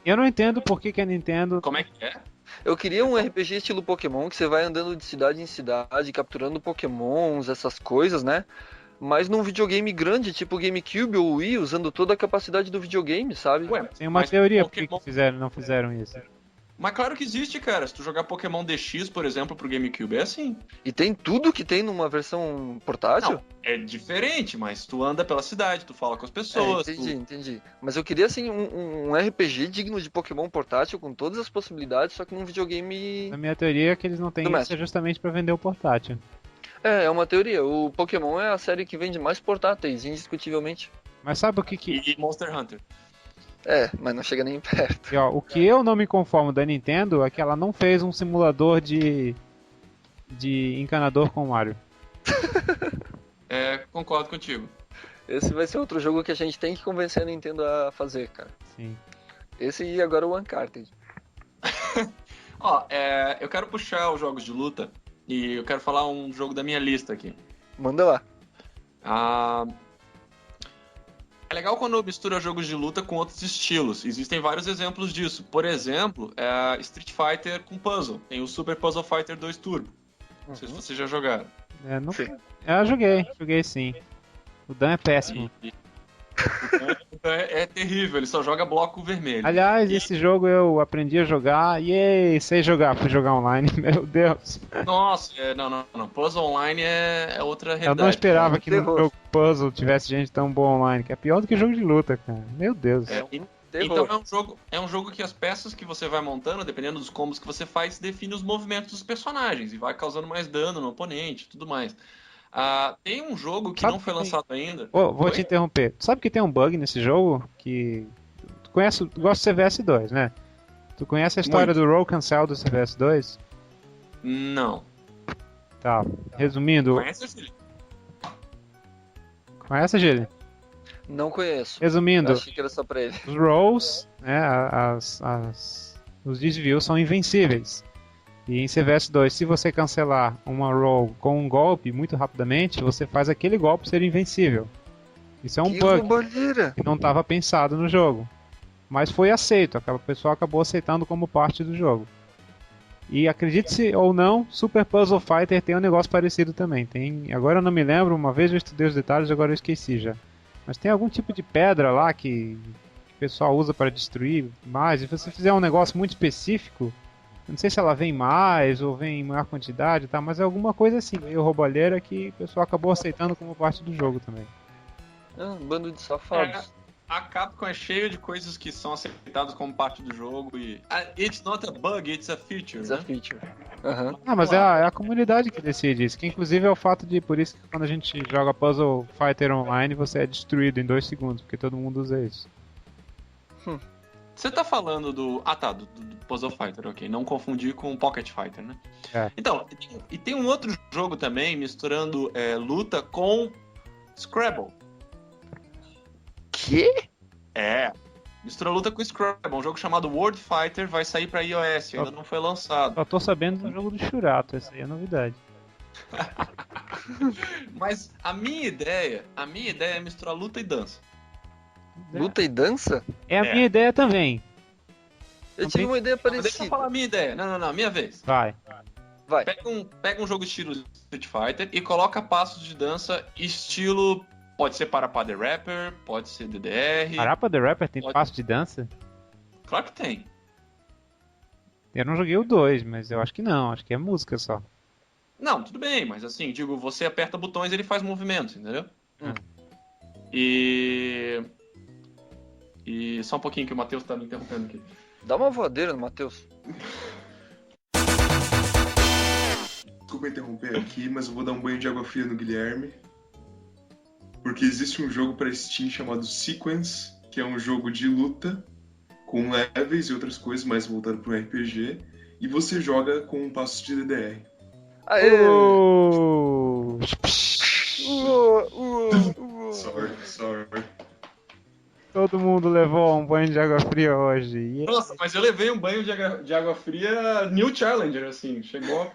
Eu não entendo por que a Nintendo. Como é que é? Eu queria um RPG estilo Pokémon que você vai andando de cidade em cidade, capturando Pokémons, essas coisas, né? Mas num videogame grande, tipo GameCube ou Wii, usando toda a capacidade do videogame, sabe? Ué, Tem uma mas teoria por que Pokémon- não fizeram isso. Mas claro que existe, cara. Se tu jogar Pokémon DX, por exemplo, pro GameCube, é assim. E tem tudo que tem numa versão portátil? Não, é diferente, mas tu anda pela cidade, tu fala com as É, pessoas. entendi. Mas eu queria, assim, um RPG digno de Pokémon portátil, com todas as possibilidades, só que num videogame... A minha teoria é que eles não têm isso Doméstico. justamente pra vender o portátil. É uma teoria. O Pokémon é a série que vende mais portáteis, indiscutivelmente. Mas sabe o que. E Monster Hunter. É, mas não chega nem perto. E, ó, o que eu não me conformo da Nintendo é que ela não fez um simulador de encanador com o Mario. Concordo contigo. Esse vai ser outro jogo que a gente tem que convencer a Nintendo a fazer, cara. Sim. Esse e agora o Uncharted. Ó, eu quero puxar os jogos de luta e eu quero falar um jogo da minha lista aqui. Manda lá. Ah, é legal quando mistura jogos de luta com outros estilos. Existem vários exemplos disso. Por exemplo, Street Fighter com puzzle. Tem o Super Puzzle Fighter 2 Turbo. Não sei se vocês já jogaram. Não... Sim. Eu joguei sim. O Dan é péssimo. É terrível, ele só joga bloco vermelho. Aliás, esse jogo eu aprendi a jogar. Yay, sei jogar, fui jogar online. Meu Deus. Nossa, não. Puzzle Online é outra Eu realidade. não esperava um que no terror. jogo puzzle tivesse gente tão boa online, que é pior do que jogo de luta, cara. Meu Deus. Então é um jogo que as peças que você vai montando, dependendo dos combos que você faz, define os movimentos dos personagens e vai causando mais dano no oponente e tudo mais. Tem um jogo que Sabe não foi que tem- lançado ainda. Vou te interromper. Tu sabe que tem um bug nesse jogo que. Tu gosta do CVS 2, né? Tu conhece a história do roll cancel do CVS 2? Não. Tá. Resumindo, Conhece esse? conhece, Gilles? Não conheço. Resumindo, Achei que era só pra ele. os rolls, né, os desvios são invencíveis. E em CVS 2, se você cancelar uma roll com um golpe muito rapidamente, você faz aquele golpe ser invencível. Isso é um Que bug roubalheira. que não estava pensado no jogo. Mas foi aceito, o pessoal acabou aceitando como parte do jogo. E acredite-se ou não, Super Puzzle Fighter tem um negócio parecido também. Agora eu não me lembro, uma vez eu estudei os detalhes, agora eu esqueci já. Mas tem algum tipo de pedra lá que o pessoal usa para destruir mais. E se você fizer um negócio muito específico, eu não sei se ela vem mais ou vem em maior quantidade, tá? Mas é alguma coisa assim, meio roubalheira que o pessoal acabou aceitando como parte do jogo também. Um bando de safados. A Capcom é cheio de coisas que são aceitadas como parte do jogo e... It's not a bug, it's a feature, It's né? a feature. Aham. Ah, mas é a comunidade que decide isso, que inclusive é o fato de, por isso que quando a gente joga Puzzle Fighter Online, você é destruído em 2 segundos, porque todo mundo usa isso. Você tá falando do... Ah, tá, do Puzzle Fighter, ok. Não confundir com o Pocket Fighter, né? É. Então, e tem um outro jogo também, misturando luta com Scrabble. Quê? Mistura luta com Scrabble. Um jogo chamado World Fighter vai sair pra iOS, ainda não foi lançado. Só tô sabendo do jogo do Churato, essa aí é novidade. Mas a minha ideia é misturar luta e dança. Luta e dança? É a minha ideia também. Eu tive uma ideia Mas deixa eu parecida. falar a minha ideia. Não, minha vez. Vai. Vai. Pega um jogo estilo Street Fighter e coloca passos de dança estilo... Pode ser Parapá The Rapper, pode ser DDR. Parappa the Rapper tem Pode. passo de dança? Claro que tem. Eu não joguei o 2, mas eu acho que não. Acho que é música só. Não, tudo bem, mas assim, digo, você aperta botões e ele faz movimentos, entendeu? Hum. E só um pouquinho que o Matheus tá me interrompendo aqui. Dá uma voadeira no Matheus. Desculpa interromper aqui, mas eu vou dar um banho de água fria no Guilherme. Porque existe um jogo para Steam chamado Sequence, que é um jogo de luta, com levels e outras coisas, mais voltado para um RPG, e você joga com um passo de DDR. Aê! Oh! Sorry. Todo mundo levou um banho de água fria hoje. Yeah. Nossa, mas eu levei um banho de água fria New Challenger, assim, chegou...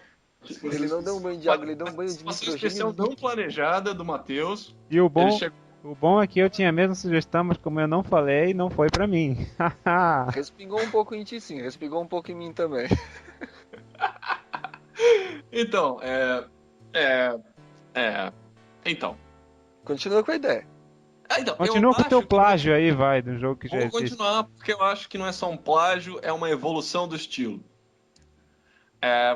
Ele não deu um banho de água, ele deu um banho de Uma especial nitrogênio. não planejada do Matheus. E o Ele bom, chegou... o bom é que eu tinha a mesma sugestão, mas como eu não falei, não foi pra mim. Respingou um pouco em ti, sim. Respingou um pouco em mim também. Então, Então. Continua com a ideia. Então, Continua eu com o teu acho que- plágio aí, vai, do jogo que já Vou existe. continuar, porque eu acho que não é só um plágio, é uma evolução do estilo.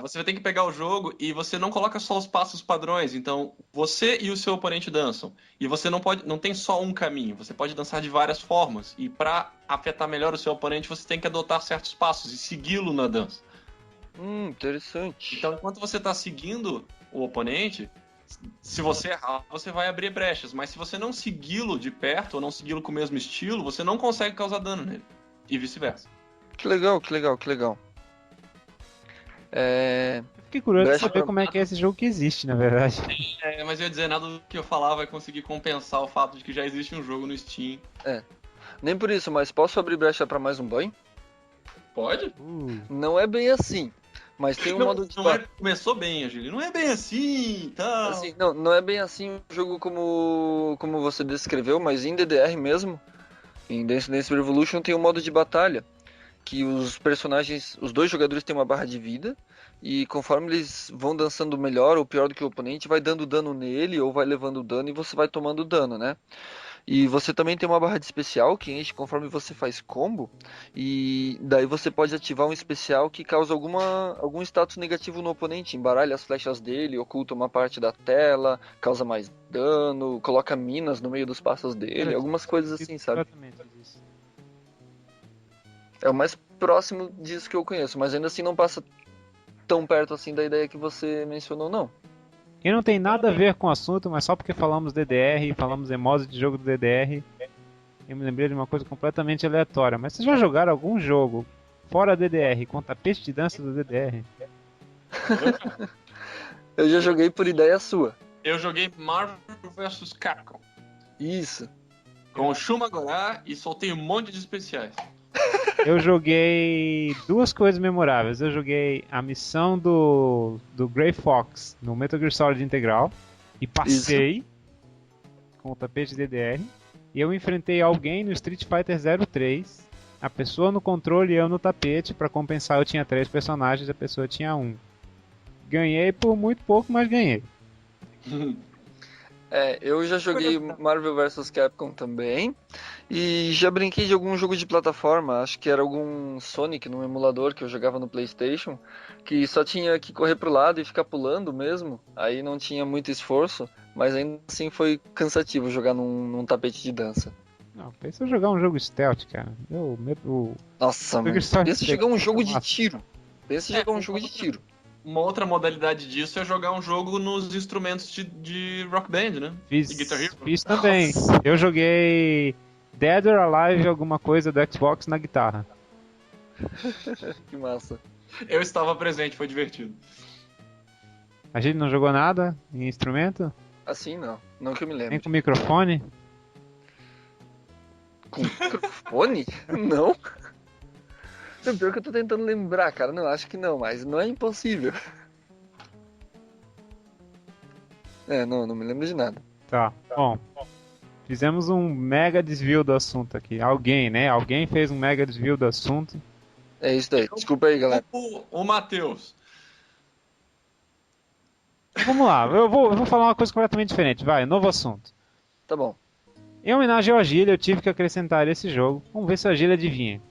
Você vai ter que pegar o jogo e você não coloca só os passos padrões. Então, você e o seu oponente dançam. E você não tem só um caminho. Você pode dançar de várias formas. E para afetar melhor o seu oponente, você tem que adotar certos passos e segui-lo na dança. Interessante. Então, enquanto você está seguindo o oponente, se você errar, você vai abrir brechas. Mas se você não segui-lo de perto ou não segui-lo com o mesmo estilo, você não consegue causar dano nele. E vice-versa. Que legal. Eu fiquei curioso de Brecha saber pra- como é que é esse jogo que existe, na verdade. Mas eu ia dizer, nada do que eu falar vai conseguir compensar o fato de que já existe um jogo no Steam. Nem por isso, mas posso abrir brecha pra mais um banho? Pode? Não é bem assim. Mas tem um modo de Começou bem, Angeli. Não é bem assim, tá? Assim, não é bem assim um jogo como você descreveu, mas em DDR mesmo, em Dance Dance Revolution tem um modo de batalha, que os personagens, os dois jogadores têm uma barra de vida, e conforme eles vão dançando melhor ou pior do que o oponente, vai dando dano nele ou vai levando dano e você vai tomando dano, né? E você também tem uma barra de especial que enche conforme você faz combo. E daí você pode ativar um especial que causa algum status negativo no oponente. Embaralha as flechas dele, oculta uma parte da tela, causa mais dano, coloca minas no meio dos passos dele, algumas coisas assim, sabe? Exatamente isso. É o mais próximo disso que eu conheço, mas ainda assim não passa tão perto assim da ideia que você mencionou, não. E não tem nada a ver com o assunto, mas só porque falamos DDR e falamos emoji de jogo do DDR, eu me lembrei de uma coisa completamente aleatória. Mas vocês já jogaram algum jogo fora DDR com tapete de dança do DDR? Eu já joguei por ideia sua. Eu joguei Marvel vs Capcom Isso. com o Shuma Gorath e soltei um monte de especiais. Eu joguei duas coisas memoráveis. Eu joguei a missão do Grey Fox no Metal Gear Solid Integral e passei com o tapete DDR. E eu enfrentei alguém no Street Fighter 03, a pessoa no controle e eu no tapete. Pra compensar, eu tinha 3 personagens, a pessoa tinha 1. Ganhei por muito pouco, mas ganhei. Eu já joguei Marvel vs Capcom também. E já brinquei de algum jogo de plataforma. Acho que era algum Sonic num emulador que eu jogava no PlayStation. Que só tinha que correr pro lado e ficar pulando mesmo. Aí não tinha muito esforço. Mas ainda assim foi cansativo jogar num tapete de dança. Não, pensa em jogar um jogo stealth, cara. Nossa, mano. Metal Gear Pensa em jogar um jogo de Massa. tiro. Pensa em jogar um jogo de tiro. Uma outra modalidade disso é jogar um jogo nos instrumentos de Rock Band, né? Fiz, E Guitar Hero. fiz também. Eu joguei Dead or Alive, alguma coisa do Xbox na guitarra. Que massa. Eu estava presente, foi divertido. A gente não jogou nada em instrumento? Assim não. Não que eu me Nem lembre. com microfone? Com microfone? Não. Não, pior que eu tô tentando lembrar, cara. Não, acho que não, mas não é impossível. Não me lembro de nada. Tá. Bom, fizemos um mega desvio do assunto aqui. Alguém, né? Alguém fez um mega desvio do assunto. É isso daí. Desculpa aí, galera. O Matheus. Vamos lá, eu vou falar uma coisa completamente diferente. Vai, novo assunto. Tá bom. Em homenagem ao Agília, eu tive que acrescentar esse jogo. Vamos ver se o Agília adivinha.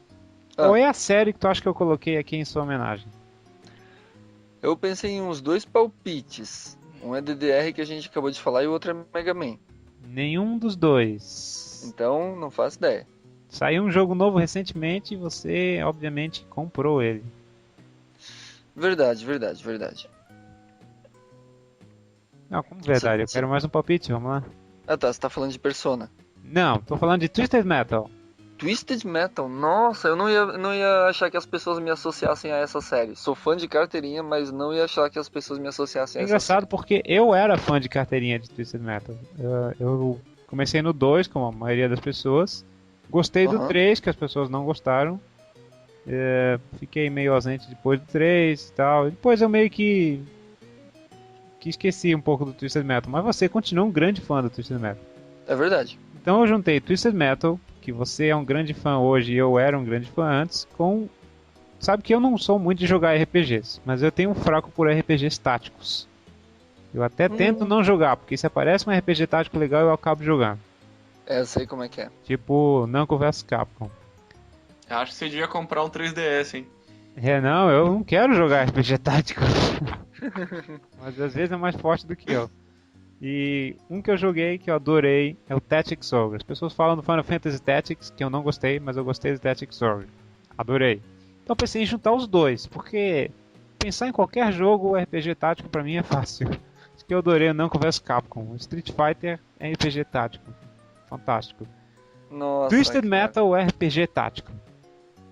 Ah. Qual é a série que tu acha que eu coloquei aqui em sua homenagem? Eu pensei em uns dois palpites. Um é DDR que a gente acabou de falar e o outro é Mega Man. Nenhum dos dois. Então, não faço ideia. Saiu um jogo novo recentemente e você, obviamente, comprou ele. Verdade. Não, como verdade, eu quero mais um palpite, vamos lá. Ah tá, você tá falando de Persona. Não, tô falando de Twisted Metal. Twisted Metal, nossa, eu não ia achar que as pessoas me associassem a essa série. Sou fã de carteirinha, mas não ia achar que as pessoas me associassem É a essa engraçado porque eu era fã de carteirinha de Twisted Metal. Eu comecei no 2, como a maioria das pessoas. Gostei do Aham. 3, que as pessoas não gostaram. Fiquei meio ausente depois do 3 e tal. Depois eu meio que esqueci um pouco do Twisted Metal. Mas você continua um grande fã do Twisted Metal. série. É verdade. Então eu juntei Twisted Metal, que você é um grande fã hoje e eu era um grande fã antes, com... Sabe que eu não sou muito de jogar RPGs, mas eu tenho um fraco por RPGs táticos. Eu até tento não jogar, porque se aparece um RPG tático legal eu acabo jogando. Eu sei como é que é. Tipo Namco vs Capcom. Eu acho que você devia comprar um 3DS, hein? Não, eu não quero jogar RPG tático. Mas às vezes é mais forte do que eu. E um que eu joguei, que eu adorei, é o Tactics Ogre. As pessoas falam do Final Fantasy Tactics, que eu não gostei, mas eu gostei do Tactics Ogre. Adorei. Então pensei em juntar os dois, porque pensar em qualquer jogo RPG tático pra mim é fácil. Isso que eu adorei o Namco vs Capcom. Street Fighter é RPG tático. Fantástico. Nossa, Twisted cara. Metal RPG tático.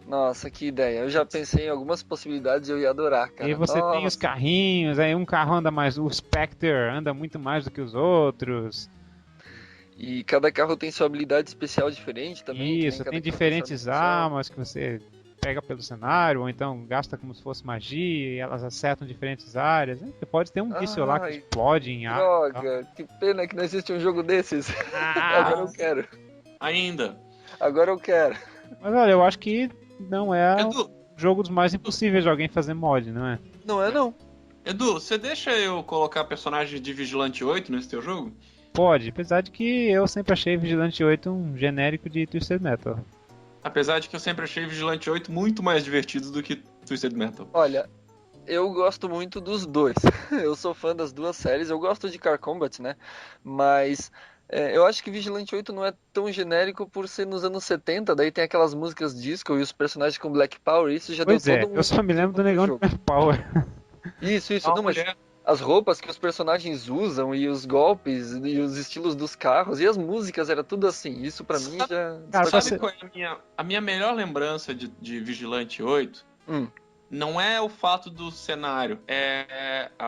Nossa, que ideia. Eu já pensei em algumas possibilidades e eu ia adorar, cara. E você tem os Nossa. carrinhos, aí um carro anda mais. O Spectre anda muito mais do que os outros. E cada carro tem sua habilidade especial diferente também. que nem Isso, cada tem carro diferentes sua missão. armas que você pega pelo cenário, ou então gasta como se fosse magia, e elas acertam diferentes áreas. Você pode ter um míssil lá que Ai, explode em ar. e tal. Droga, que pena que não existe um jogo desses. Ah, Agora eu quero. Ainda. Agora eu quero. mas olha, eu acho que não é o Edu, jogo dos mais impossíveis de alguém fazer mod, não é? Não é não. Edu, você deixa eu colocar personagem de Vigilante 8 nesse teu jogo? Pode, apesar de que eu sempre achei Vigilante 8 um genérico de Twisted Metal. Apesar de que eu sempre achei Vigilante 8 muito mais divertido do que Twisted Metal. Olha, eu gosto muito dos dois. Eu sou fã das duas séries. Eu gosto de Car Combat, né? Mas eu acho que Vigilante 8 não é tão genérico por ser nos anos 70. Daí tem aquelas músicas disco e os personagens com Black Power. Isso já Pois deu é, todo um eu só me lembro do clima pro negão de jogo. Black Power. Isso. A Não, mas mulher, as roupas que os personagens usam e os golpes e os estilos dos carros e as músicas era tudo assim. Isso pra mim já Cara, destacou. sabe qual é a minha melhor lembrança de Vigilante 8? Hum. Não é o fato do cenário,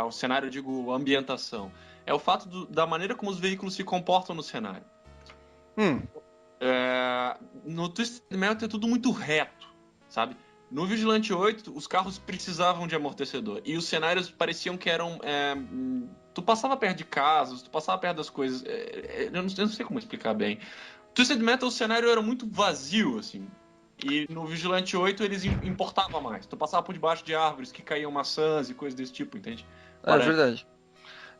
o cenário, eu digo, a ambientação. É o fato da maneira como os veículos se comportam no cenário. No Twisted Metal é tudo muito reto, sabe? No Vigilante 8, os carros precisavam de amortecedor. E os cenários pareciam que eram... tu passava perto de casas, tu passava perto das coisas. Eu não sei como explicar bem. Twisted Metal, o cenário era muito vazio, assim. E no Vigilante 8, eles importavam mais. Tu passava por debaixo de árvores que caíam maçãs e coisas desse tipo, entende? É verdade.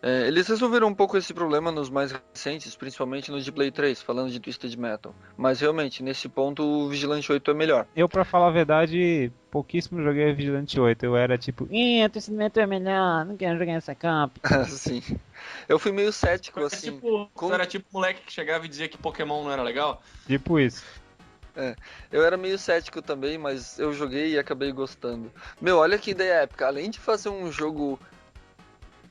Eles resolveram um pouco esse problema nos mais recentes, principalmente no de Play 3, falando de Twisted Metal. Mas realmente, nesse ponto, o Vigilante 8 é melhor. Eu, pra falar a verdade, pouquíssimo joguei Vigilante 8. Eu era tipo, Twisted Metal é melhor, não quero jogar essa camp. Sim. Eu fui meio cético, Era assim. tipo, era tipo um moleque que chegava e dizia que Pokémon não era legal. Tipo isso. Eu era meio cético também, mas eu joguei e acabei gostando. Meu, olha que ideia épica. Além de fazer um jogo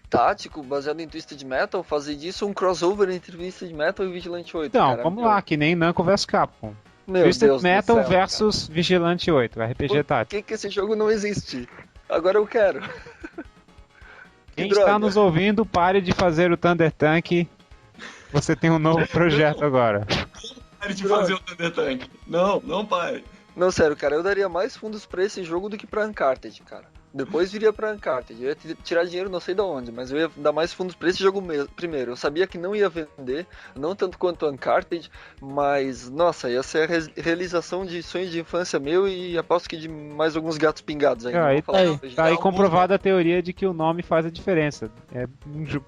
tático baseado em Twisted Metal, fazer disso um crossover entre Twisted Metal e Vigilante 8. Então, cara. vamos lá, que nem Namco vs Capcom. Meu Twisted Deus Metal do céu, versus Vigilante 8, RPG cara. Por tático. que esse jogo não existe? Agora eu quero. Quem droga. está nos ouvindo, pare de fazer o Thunder Tank. Você tem um novo projeto agora. Pare de fazer o Thunder Tank. Não, não pare. Não, sério, cara, eu daria mais fundos pra esse jogo do que pra Uncharted, cara. Depois viria pra Uncharted. Eu ia tirar dinheiro não sei de onde, mas eu ia dar mais fundos pra esse jogo mesmo. Primeiro, eu sabia que não ia vender, não tanto quanto Uncharted, mas, nossa, ia ser a realização de sonho de infância meu e aposto que de mais alguns gatos pingados aí. Aí tá aí, tá aí alguns comprovada a teoria de que o nome faz a diferença. É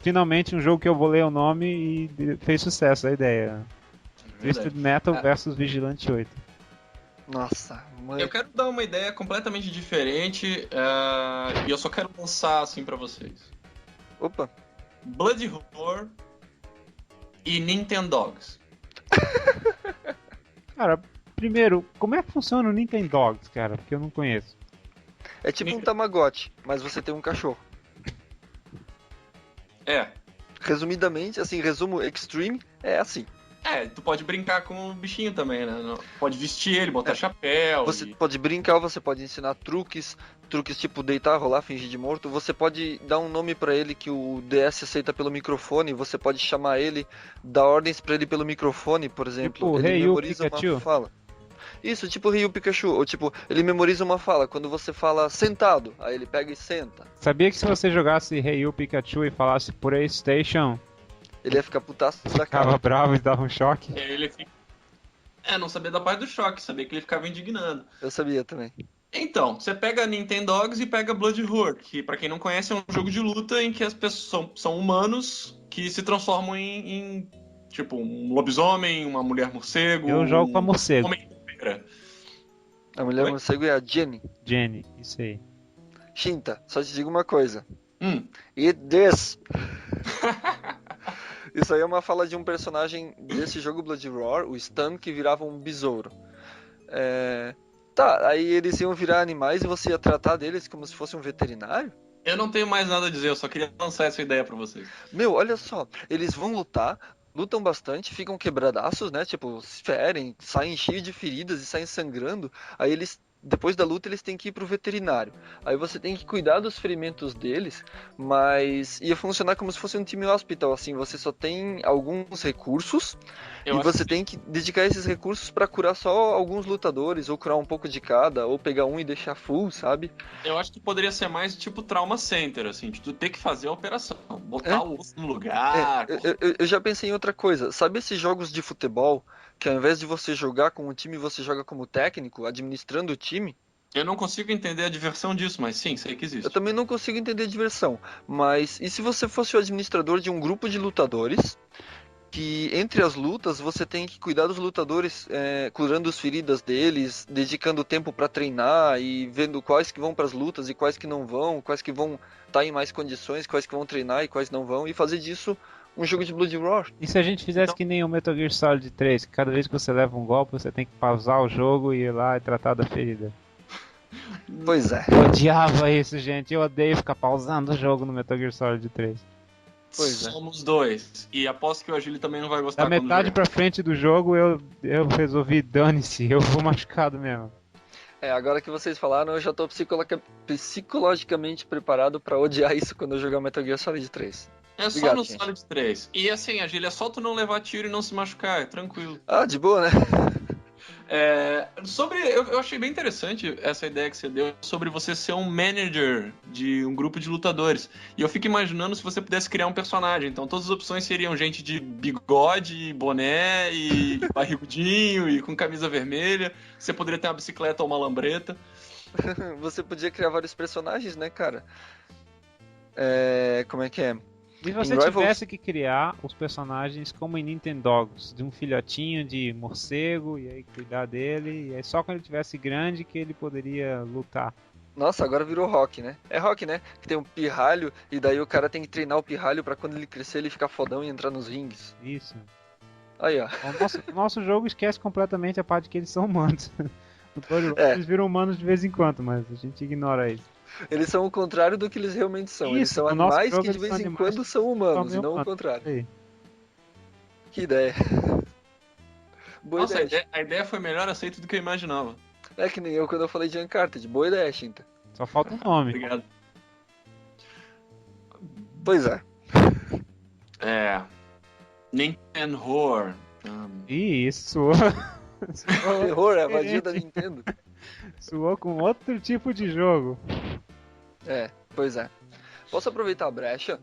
finalmente um jogo que eu vou ler o nome e fez sucesso a ideia. Twisted Metal versus Vigilante 8. Nossa, mãe. Eu quero dar uma ideia completamente diferente e eu só quero lançar assim pra vocês. Opa. Blood Roar e Nintendogs. Cara, primeiro, como é que funciona o Nintendogs, cara? Porque eu não conheço. É tipo um Tamagotchi, mas você tem um cachorro. É. Resumidamente, assim, resumo extreme, é assim. Tu pode brincar com o bichinho também, né? Pode vestir ele, botar chapéu. Você pode brincar, você pode ensinar truques tipo deitar, rolar, fingir de morto. Você pode dar um nome pra ele que o DS aceita pelo microfone. Você pode chamar ele, dar ordens pra ele pelo microfone, por exemplo. Tipo, ele Hey, memoriza Pikachu. uma fala. Isso, tipo Ryu Pikachu. Ou tipo, ele memoriza uma fala. Quando você fala sentado, aí ele pega e senta. Sabia que se você jogasse Hey You Pikachu e falasse PlayStation, Ele ia ficar putaço da ficava cara. bravo e dava um choque? Ele fica... não sabia da parte do choque, sabia que ele ficava indignado. Eu sabia também. Então, você pega Nintendogs e pega Blood Roar, que pra quem não conhece é um jogo de luta em que as pessoas são humanos que se transformam em tipo um lobisomem, uma mulher morcego. Eu jogo pra morcego. Homem-feira. A mulher Oi? morcego é a Jenny. Jenny, isso aí. Shinta, só te digo uma coisa. Hum. Eat this! Isso aí é uma fala de um personagem desse jogo Blood Roar, o Stan, que virava um besouro. Tá, aí eles iam virar animais e você ia tratar deles como se fosse um veterinário? Eu não tenho mais nada a dizer, eu só queria lançar essa ideia pra vocês. Meu, olha só, eles vão lutar, lutam bastante, ficam quebradaços, né? Tipo, se ferem, saem cheios de feridas e saem sangrando. Aí eles, depois da luta, eles têm que ir pro veterinário. Aí você tem que cuidar dos ferimentos deles, mas ia funcionar como se fosse um time hospital, assim, você só tem alguns recursos Eu e acho você tem que dedicar esses recursos pra curar só alguns lutadores, ou curar um pouco de cada, ou pegar um e deixar full, sabe? Eu acho que poderia ser mais tipo Trauma Center, assim, de tu ter que fazer a operação, botar o osso no lugar. Eu já pensei em outra coisa. Sabe esses jogos de futebol que ao invés de você jogar com o time, você joga como técnico, administrando o time? Eu não consigo entender a diversão disso, mas sim, sei que existe. Eu também não consigo entender a diversão. Mas e se você fosse o administrador de um grupo de lutadores? Que entre as lutas você tem que cuidar dos lutadores, curando as feridas deles, dedicando tempo pra treinar e vendo quais que vão pras lutas e quais que não vão, quais que vão estar em mais condições, quais que vão treinar e quais não vão, e fazer disso um jogo de Blood Roar. E se a gente fizesse Então- que nem o Metal Gear Solid 3, que cada vez que você leva um golpe, você tem que pausar o jogo e ir lá e tratar da ferida? Pois é. Eu odiava isso, gente. Eu odeio ficar pausando o jogo no Metal Gear Solid 3. Pois é. Somos dois. E aposto que o Agile também não vai gostar Da quando metade jogar. pra frente do jogo eu resolvi, dane-se, eu vou machucado mesmo. Agora que vocês falaram, eu já tô psicologicamente preparado pra odiar isso quando eu jogar Metal Gear Solid 3. É só Obrigado, no gente. Solid 3. E assim, Agile, é só tu não levar tiro e não se machucar, é tranquilo. Ah, de boa, né? Eu achei bem interessante essa ideia que você deu sobre você ser um manager de um grupo de lutadores. E eu fico imaginando se você pudesse criar um personagem. Então todas as opções seriam gente de bigode, boné e barrigudinho e com camisa vermelha. Você poderia ter uma bicicleta ou uma lambreta. Você podia criar vários personagens, né, cara? Como é que é? E se você Em Rivals- tivesse que criar os personagens como em Nintendogs, de um filhotinho de morcego, e aí cuidar dele, e aí só quando ele tivesse grande que ele poderia lutar. Nossa, agora virou rock, né? É rock, né? Que tem um pirralho e daí o cara tem que treinar o pirralho pra quando ele crescer ele ficar fodão e entrar nos rings. Isso. Aí, ó. O nosso jogo esquece completamente a parte de que eles são humanos. No Blood Roar, eles viram humanos de vez em quando, mas a gente ignora isso. Eles são o contrário do que eles realmente são. Eles Isso, são no nosso animais jogo que de eles vez são em animais quando são humanos, são e não o humanos. contrário. Aí. Que ideia. Boa Nossa, ideia. a ideia foi melhor aceita do que eu imaginava. É que nem eu quando eu falei de Uncharted. Boa ideia, Shinta. Só falta o nome. Obrigado. Pois é. Nintendo Horror. Ih, isso soou. Terror é a vadia da Nintendo. Soou com outro tipo de jogo. É, pois é. Posso aproveitar a brecha?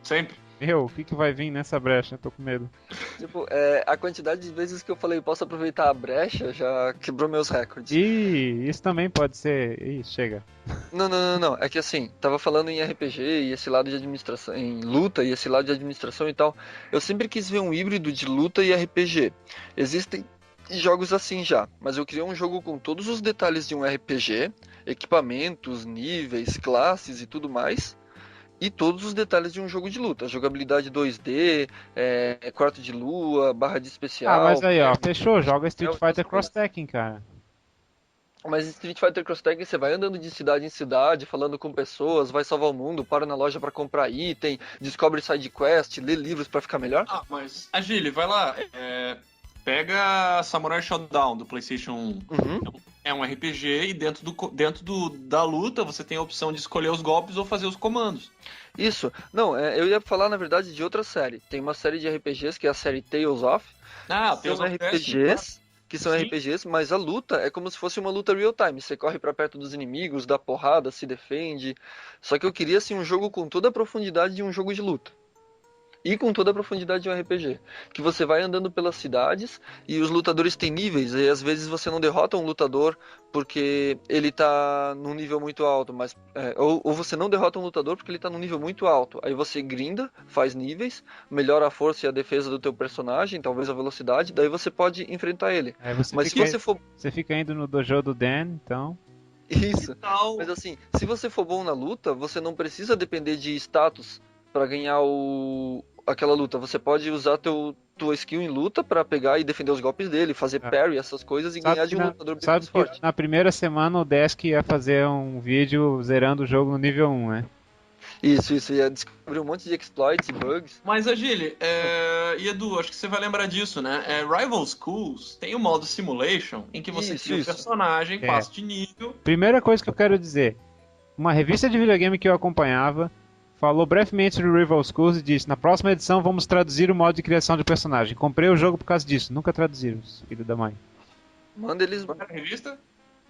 Sempre. O que vai vir nessa brecha? Eu tô com medo. Tipo, a quantidade de vezes que eu falei posso aproveitar a brecha já quebrou meus recordes. Ih, isso também pode ser. Ih, chega. Não. É que assim, tava falando em RPG e esse lado de administração, em luta e esse lado de administração e tal. Eu sempre quis ver um híbrido de luta e RPG. Existem jogos assim já, mas eu queria um jogo com todos os detalhes de um RPG, equipamentos, níveis, classes e tudo mais. E todos os detalhes de um jogo de luta. Jogabilidade 2D, quarto de lua, barra de especial. Mas aí, ó, fechou. Joga Street essas Fighter coisas. Cross Tekken, cara. Mas Street Fighter Cross Tekken você vai andando de cidade em cidade, falando com pessoas, vai salvar o mundo, para na loja pra comprar item, descobre side quest, lê livros pra ficar melhor. Mas, Agile, vai lá. Pega Samurai Shodown do PlayStation 1. Uhum. É um RPG e dentro da luta você tem a opção de escolher os golpes ou fazer os comandos. Isso. Não, eu ia falar na verdade de outra série. Tem uma série de RPGs que é a série Tales of. Tem os RPGs. Que são Sim. RPGs, mas a luta é como se fosse uma luta real time. Você corre pra perto dos inimigos, dá porrada, se defende. Só que eu queria assim um jogo com toda a profundidade de um jogo de luta. E com toda a profundidade de um RPG. Que você vai andando pelas cidades e os lutadores têm níveis. E às vezes você não derrota um lutador porque ele tá num nível muito alto. Ou você não derrota um lutador porque ele tá num nível muito alto. Aí você grinda, faz níveis, melhora a força e a defesa do teu personagem, talvez a velocidade. Daí você pode enfrentar ele. Mas se você for... Você fica indo no dojo do Dan, então... Isso. Mas assim, se você for bom na luta, você não precisa depender de status pra ganhar aquela luta. Você pode usar tua skill em luta pra pegar e defender os golpes dele, fazer parry, essas coisas e ganhar de um lutador bem mais forte. Na primeira semana o Desk ia fazer um vídeo zerando o jogo no nível 1, né? Isso, ia descobrir um monte de exploits e bugs. Mas, Agile, e Edu, acho que você vai lembrar disso, né? Rival Schools tem o modo Simulation, em que você cria o personagem, passa de nível. Primeira coisa que eu quero dizer, uma revista de videogame que eu acompanhava falou brevemente do Rival Schools e disse: na próxima edição vamos traduzir o modo de criação de personagem. Comprei o jogo por causa disso. Nunca traduziram, filho da mãe. Manda eles... Qual era a revista?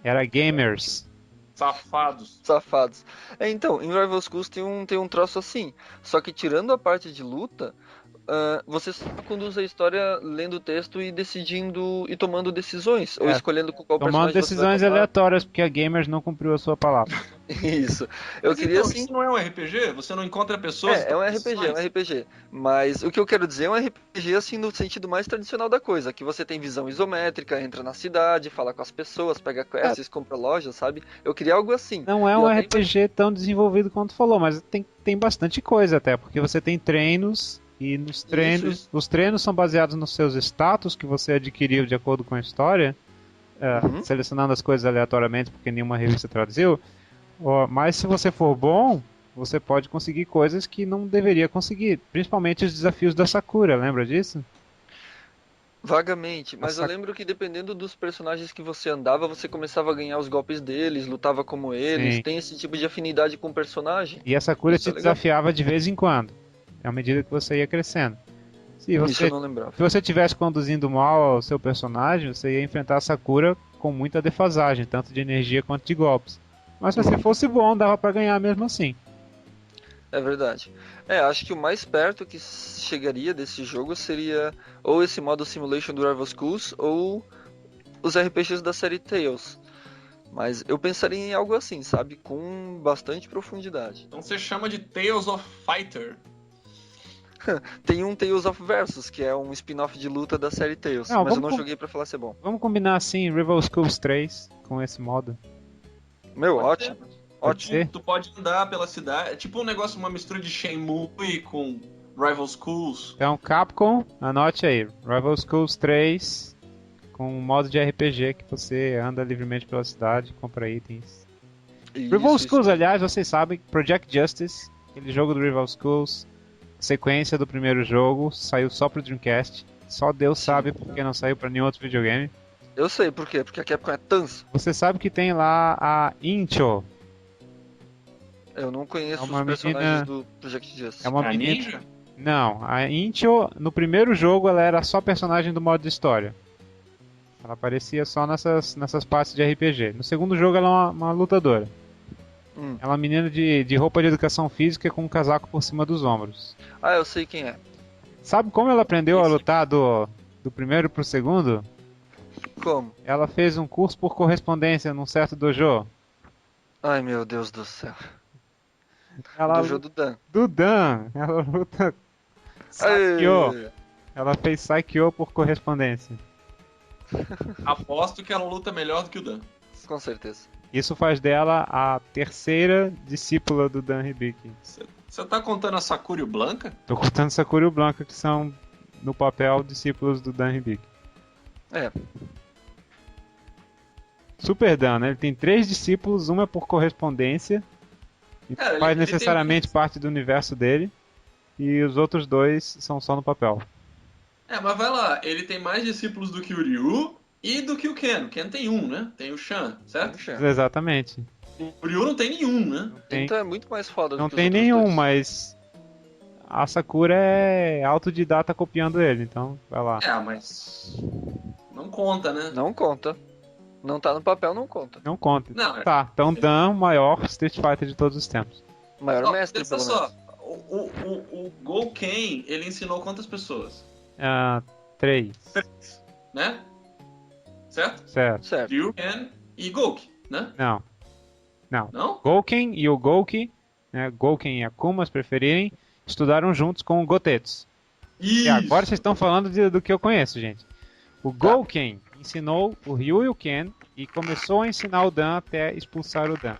Era Gamers. Safados. Então, em Rival Schools tem um troço assim. Só que tirando a parte de luta, você só conduz a história lendo o texto e decidindo e tomando decisões. Ou escolhendo com qual personagem tomando decisões aleatórias, porque a Gamers não cumpriu a sua palavra. Isso. Eu Mas queria então, assim... isso não é um RPG? Você não encontra pessoas... É um RPG. Mas o que eu quero dizer é um RPG assim no sentido mais tradicional da coisa. Que você tem visão isométrica, entra na cidade, fala com as pessoas, pega quests, compra loja, sabe? Eu queria algo assim. Não é um RPG tão desenvolvido quanto tu falou, mas tem bastante coisa até, porque você tem treinos... E nos treinos, os treinos são baseados nos seus status que você adquiriu de acordo com a história, selecionando as coisas aleatoriamente porque nenhuma revista traduziu. Mas se você for bom, você pode conseguir coisas que não deveria conseguir, principalmente os desafios da Sakura, lembra disso? Vagamente, mas eu lembro que dependendo dos personagens que você andava, você começava a ganhar os golpes deles, lutava como eles, tem esse tipo de afinidade com o personagem. E a Sakura te desafiava de vez em quando. À medida que você ia crescendo. Se Isso eu não lembrava. Se você estivesse conduzindo mal ao seu personagem, você ia enfrentar a Sakura com muita defasagem, tanto de energia quanto de golpes. Mas se você fosse bom, dava pra ganhar mesmo assim. É verdade. Acho que o mais perto que chegaria desse jogo seria ou esse modo Simulation do Rival Schools ou os RPGs da série Tales. Mas eu pensaria em algo assim, sabe? Com bastante profundidade. Então você chama de Tales of Fighter. Tem um Tales of Versus, que é um spin-off de luta da série Tales, mas eu não joguei pra falar se é bom. Vamos combinar assim, Rival Schools 3, com esse modo. Ótimo. Ótimo. Tu pode andar pela cidade, é tipo um negócio, uma mistura de Shenmue com Rival Schools. Então, Capcom, anote aí, Rival Schools 3, com um modo de RPG que você anda livremente pela cidade, compra itens. Rival Schools, aliás, vocês sabem, Project Justice, aquele jogo do Rival Schools, sequência do primeiro jogo, saiu só pro Dreamcast. só Deus sabe porque não saiu pra nenhum outro videogame. Eu sei por quê, porque a Capcom é tanso. Você sabe que tem lá a Incho. Eu não conheço É uma os personagens menina- do Project Justice. É uma A menina... Ninja? Não, a Incho, no primeiro jogo, ela era só personagem do modo de história. Ela aparecia só nessas partes de RPG. No segundo jogo, ela é uma lutadora. É uma menina de roupa de educação física com um casaco por cima dos ombros. Ah, eu sei quem é. Sabe como ela aprendeu a lutar do primeiro pro segundo? Como? Ela fez um curso por correspondência num certo dojo. Ai, meu Deus do céu. Ela Dojo do Dan. do Dan. Ela luta Saikyo. Aê! Ela fez Saikyo por correspondência. Aposto que ela luta melhor do que o Dan. Com certeza. Isso faz dela a terceira discípula do Dan Hibiki. Você tá contando a Sakura e o Blanca? Tô contando Sakura e o Blanca, que são, no papel, discípulos do Dan Hibiki. É. Super Dan, né? Ele tem 3 discípulos, uma é por correspondência, e Cara, faz ele necessariamente tem- parte do universo dele, e os outros 2 são só no papel. É, mas vai lá, ele tem mais discípulos do que o Ryu e do que o Ken. O Ken tem um, né? Tem o Shan, certo? Puxa. Exatamente. O Ryu não tem nenhum, né? Tem- Então é muito mais foda do não que tem os outros nenhum, dois. mas a Sakura é autodidata copiando ele, então vai lá. É, mas. Não conta, né? Não conta. Não tá no papel, não conta. Não conta. Não, Tá, então Dan, o maior Street Fighter de todos os tempos. O maior Ó, mestre, pensa pelo só, menos. o Gouken, ele ensinou quantas pessoas? 3. Né? Certo? Certo. Certo. Ryu, Ken e Gouki, né? Não. Não? Gouken e o Gouki, né, Gouken e Akuma, se preferirem, estudaram juntos com o Gotetsu. E Isso! agora vocês estão falando do que eu conheço, gente. O Gouken ensinou o Ryu e o Ken e começou a ensinar o Dan até expulsar o Dan.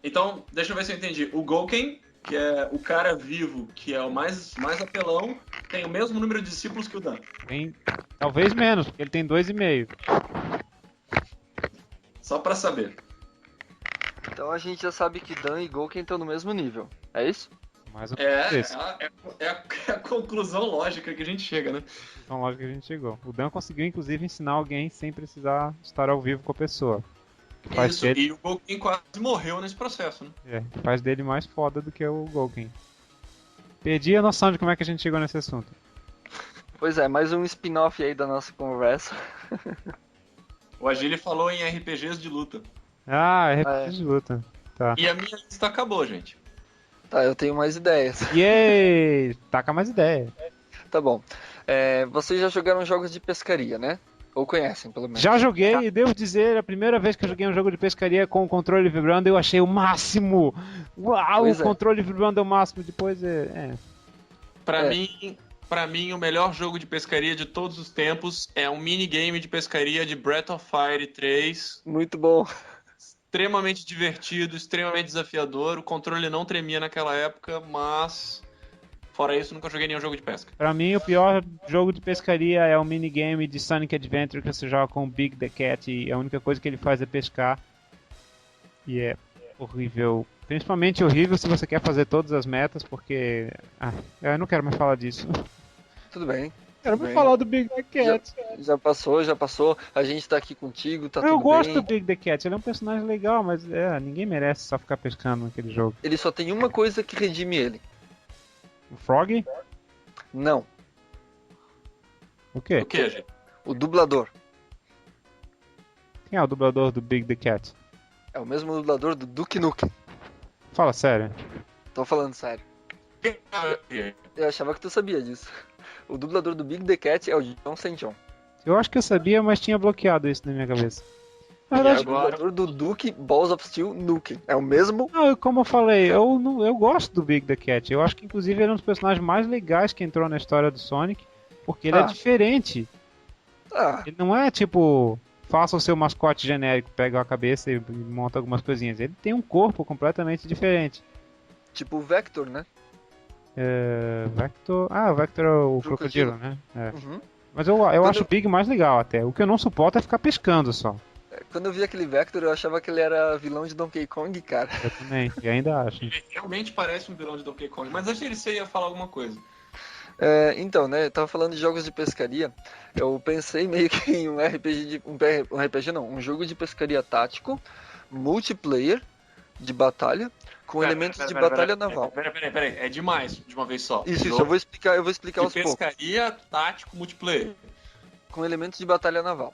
Então, deixa eu ver se eu entendi. O Gouken, que é o cara vivo, que é o mais apelão, tem o mesmo número de discípulos que o Dan. Tem, talvez menos, porque ele tem 2,5. Só pra saber. Então a gente já sabe que Dan e Gouken estão no mesmo nível. É isso? Mais ou menos isso. É a conclusão lógica que a gente chega, né? Então, lógico que a gente chegou. O Dan conseguiu, inclusive, ensinar alguém sem precisar estar ao vivo com a pessoa. Que faz Isso, dele, e o Gouken quase morreu nesse processo, né? que faz dele mais foda do que o Gouken. Perdi a noção de como é que a gente chegou nesse assunto. Pois é, mais um spin-off aí da nossa conversa. O Agile falou em RPGs de luta. Ah, é RPG de luta. Tá. E a minha lista acabou, gente. Tá, eu tenho mais ideias. Yay! Taca mais ideia. Tá bom. Vocês já jogaram jogos de pescaria, né? Ou conhecem, pelo menos. Já joguei e devo dizer, a primeira vez que eu joguei um jogo de pescaria com o controle vibrando, eu achei o máximo! Uau, Pois o é. controle vibrando é o máximo. Depois Pra É. pra mim, o melhor jogo de pescaria de todos os tempos é um minigame de pescaria de Breath of Fire 3. Muito bom. Extremamente divertido, extremamente desafiador. O controle não tremia naquela época, mas... Fora isso, nunca joguei nenhum jogo de pesca. Pra mim, o pior jogo de pescaria é o minigame de Sonic Adventure que você joga com o Big the Cat e a única coisa que ele faz é pescar. E é horrível. Principalmente horrível se você quer fazer todas as metas, porque... eu não quero mais falar disso. Tudo bem. Quero Tudo mais bem. falar do Big the Cat. Já passou. A gente tá aqui contigo, tá eu tudo gosto bem. do Big the Cat, ele é um personagem legal, mas ninguém merece só ficar pescando naquele jogo. Ele só tem uma coisa que redime ele. O Frog? Não, O quê? O que, gente? o dublador. Quem é o dublador do Big the Cat? É o mesmo dublador do Duke Nukem. Fala sério. Tô falando sério. Eu achava que tu sabia disso. O dublador do Big the Cat é o John St. John. Eu acho que eu sabia, mas tinha bloqueado isso na minha cabeça. Na E é o verdade, dublador do Duke Balls of Steel Nukem. É o mesmo? não, como eu falei, eu gosto do Big the Cat. Eu acho que inclusive ele é um dos personagens mais legais que entrou na história do Sonic, porque ele é diferente. Ah, Ele não é tipo, faça o seu mascote genérico, pega a cabeça e monta algumas coisinhas. Ele tem um corpo completamente diferente. tipo o Vector, né? Vector. Ah, o Vector é o Crocodilo. crocodilo, né? É. Uhum. Mas eu acho o Big mais legal até. O que eu não suporto é ficar pescando só. Quando eu vi aquele Vector, eu achava que ele era vilão de Donkey Kong, cara. Eu também, e ainda acho. Ele realmente parece um vilão de Donkey Kong, mas achei que você ia falar alguma coisa. Então, né, eu tava falando de jogos de pescaria, eu pensei meio que em um RPG um RPG não, um jogo de pescaria tático, multiplayer, de batalha, com elementos de batalha naval. Peraí, é demais de uma vez só. Isso, Jogo eu vou explicar de aos poucos, pescaria tático multiplayer. com elementos de batalha naval.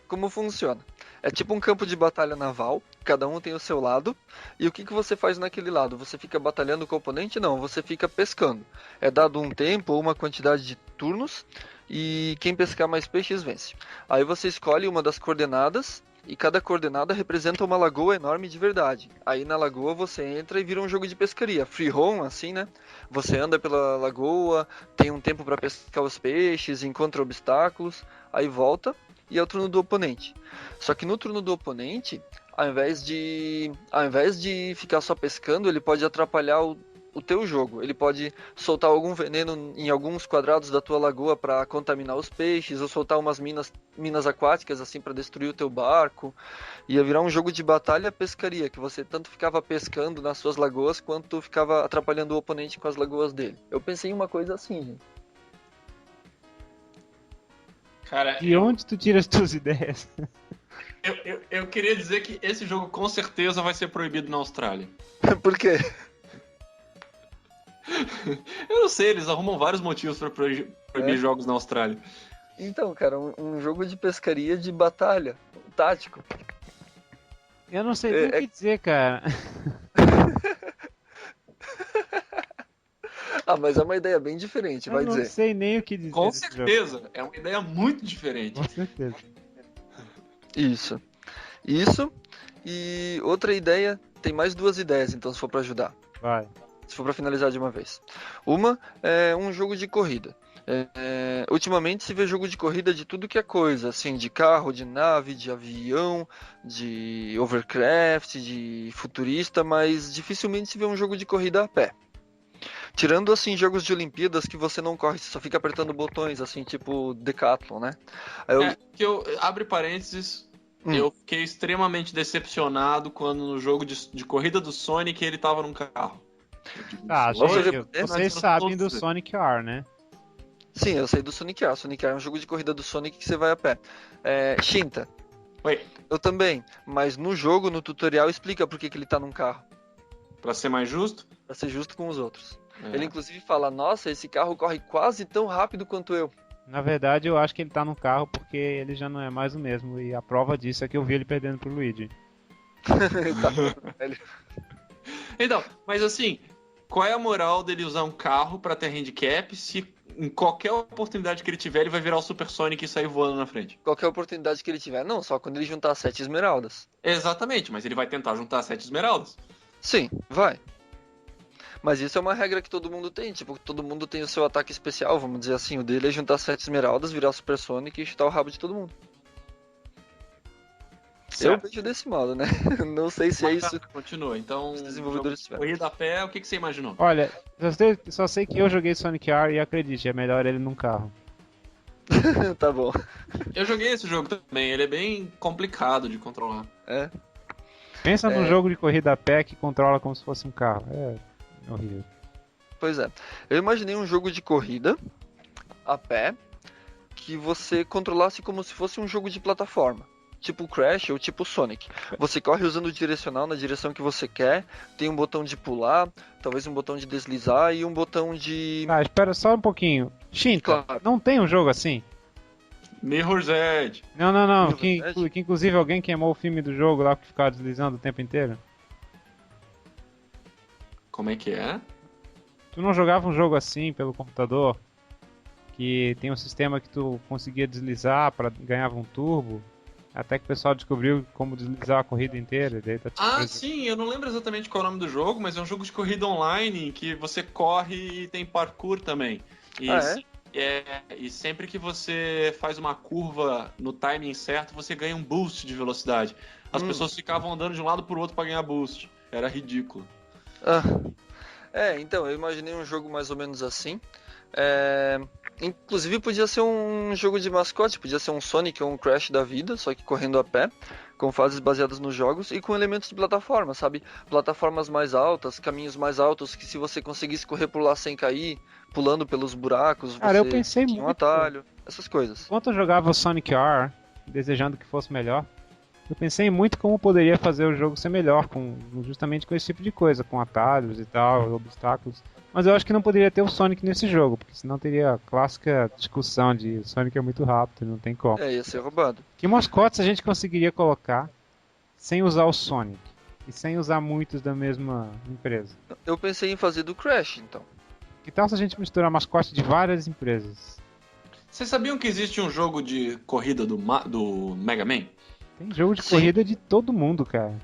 Como funciona? É tipo um campo de batalha naval, cada um tem o seu lado, e o que você faz naquele lado? Você fica batalhando com o oponente? Não, você fica pescando. É dado um tempo ou uma quantidade de turnos, e quem pescar mais peixes vence. Aí você escolhe uma das coordenadas, e cada coordenada representa uma lagoa enorme de verdade. Aí na lagoa você entra e vira um jogo de pescaria, free roam, assim, né? Você anda pela lagoa, tem um tempo para pescar os peixes, encontra obstáculos, aí volta e é o turno do oponente. Só que no turno do oponente, ao invés de ficar só pescando, ele pode atrapalhar o teu jogo. Ele pode soltar algum veneno em alguns quadrados da tua lagoa para contaminar os peixes, ou soltar umas minas aquáticas assim para destruir o teu barco. Ia virar um jogo de batalha pescaria, que você tanto ficava pescando nas suas lagoas, quanto ficava atrapalhando o oponente com as lagoas dele. Eu pensei em uma coisa assim, gente. Cara, De onde tu tira as tuas ideias? eu queria dizer que esse jogo com certeza vai ser proibido na Austrália. Por quê? Eu não sei, eles arrumam vários motivos pra proibir jogos na Austrália. Então, cara, um jogo de pescaria de batalha, tático. Eu não sei nem o que dizer, cara. Ah, mas é uma ideia bem diferente, vai Eu não dizer. sei nem o que dizer. Com desse jogo. certeza, é uma ideia muito diferente. Com certeza. Isso. Isso. E outra ideia, tem mais duas ideias, então, se for pra ajudar. Vai. Se for pra finalizar de uma vez. Uma é um jogo de corrida. Ultimamente se vê jogo de corrida de tudo que é coisa, assim, de carro, de nave, de avião, de overcraft, de futurista, mas dificilmente se vê um jogo de corrida a pé. Tirando, assim, jogos de Olimpíadas que você não corre, você só fica apertando botões, assim, tipo Decathlon, né? Aí Abre parênteses, eu fiquei extremamente decepcionado quando no jogo de corrida do Sonic ele tava num carro. Tá, Hoje gente, eu- vocês sabem do Sonic R, né? Sim, eu sei do Sonic R. Sonic R é um jogo de corrida do Sonic que você vai a pé. Shinta, Oi, eu também, mas no jogo, no tutorial, explica por que ele tá num carro. pra ser mais justo, Pra ser justo com os outros. é, Ele inclusive fala, nossa, esse carro corre quase tão rápido quanto eu. Na verdade, eu acho que ele tá no carro porque ele já não é mais o mesmo. E a prova disso é que eu vi ele perdendo pro Luigi. Então, mas assim, qual é a moral dele usar um carro pra ter handicap se em qualquer oportunidade que ele tiver ele vai virar o Super Sonic e sair voando na frente? Qualquer oportunidade que ele tiver. Não, só quando ele juntar 7 esmeraldas. Exatamente, mas ele vai tentar juntar 7 esmeraldas. Sim, vai. Mas isso é uma regra que todo mundo tem. Tipo, todo mundo tem o seu ataque especial, vamos dizer assim. O dele é juntar 7 esmeraldas, virar Super Sonic e chutar o rabo de todo mundo. Eu Certo. vejo desse modo, né? Não sei se é isso. Continua, então, Os desenvolvedores jogo de tiveram. corrida a pé, o que você imaginou? Olha, só sei que eu joguei Sonic R e acredite, é melhor ele num carro. Tá bom. Eu joguei esse jogo também, ele é bem complicado de controlar. Pensa num jogo de corrida a pé que controla como se fosse um carro. É horrível. Pois é. Eu imaginei um jogo de corrida a pé que você controlasse como se fosse um jogo de plataforma. Tipo Crash ou tipo Sonic. Você corre usando o direcional na direção que você quer. Tem um botão de pular, talvez um botão de deslizar e um botão de... Tá, espera só um pouquinho. Shinta, Claro. não tem um jogo assim? Mirror's Edge. Não. Mirror's Que Edge? inclusive alguém queimou o filme do jogo lá que ficava deslizando o tempo inteiro. Como é que é? Tu não jogava um jogo assim pelo computador? Que tem um sistema que tu conseguia deslizar pra ganhava um turbo? Até que o pessoal descobriu como deslizar a corrida inteira. Daí tá Sim, eu não lembro exatamente qual é o nome do jogo, mas é um jogo de corrida online que você corre e tem parkour também. E, e sempre que você faz uma curva no timing certo, você ganha um boost de velocidade. As pessoas ficavam andando de um lado pro outro pra ganhar boost. Era ridículo. Então, eu imaginei um jogo mais ou menos assim. Inclusive podia ser um jogo de mascote, podia ser um Sonic ou um Crash da vida, só que correndo a pé, com fases baseadas nos jogos e com elementos de plataforma, sabe? Plataformas mais altas, caminhos mais altos, que se você conseguisse correr por lá sem cair, pulando pelos buracos, Cara, eu você pensei tinha um muito. atalho, essas coisas. Enquanto eu jogava o Sonic R, desejando que fosse melhor, eu pensei muito como poderia fazer o jogo ser melhor, justamente com esse tipo de coisa, com atalhos e tal, obstáculos. Mas eu acho que não poderia ter o Sonic nesse jogo, porque senão teria a clássica discussão de o Sonic é muito rápido, não tem como. Ia ser roubado. Que mascotes a gente conseguiria colocar sem usar o Sonic? E sem usar muitos da mesma empresa? Eu pensei em fazer do Crash, então. Que tal se a gente misturar mascotes de várias empresas? Vocês sabiam que existe um jogo de corrida do Mega Man? Tem jogo de Sim. corrida de todo mundo, cara.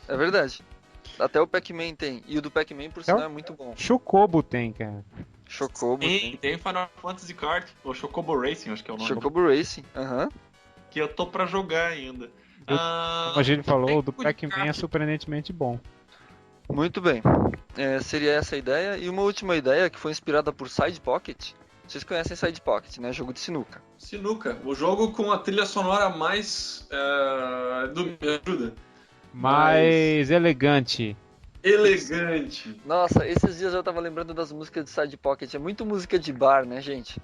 É verdade. Até o Pac-Man tem. E o do Pac-Man, por sinal, é muito bom. Chocobo tem, cara. Chocobo Tem Final Fantasy Kart, ou Chocobo Racing, acho que é o nome. Chocobo Racing, aham. Que eu tô pra jogar ainda. Como a gente falou, o do tem Pac-Man é surpreendentemente bom. Muito bem. Seria essa a ideia. E uma última ideia que foi inspirada por Side Pocket. Vocês conhecem Side Pocket, né? Jogo de sinuca. Sinuca, o jogo com a trilha sonora mais... me ajuda. Mais elegante. Elegante. Nossa, esses dias eu tava lembrando das músicas de Side Pocket. É muito música de bar, né, gente?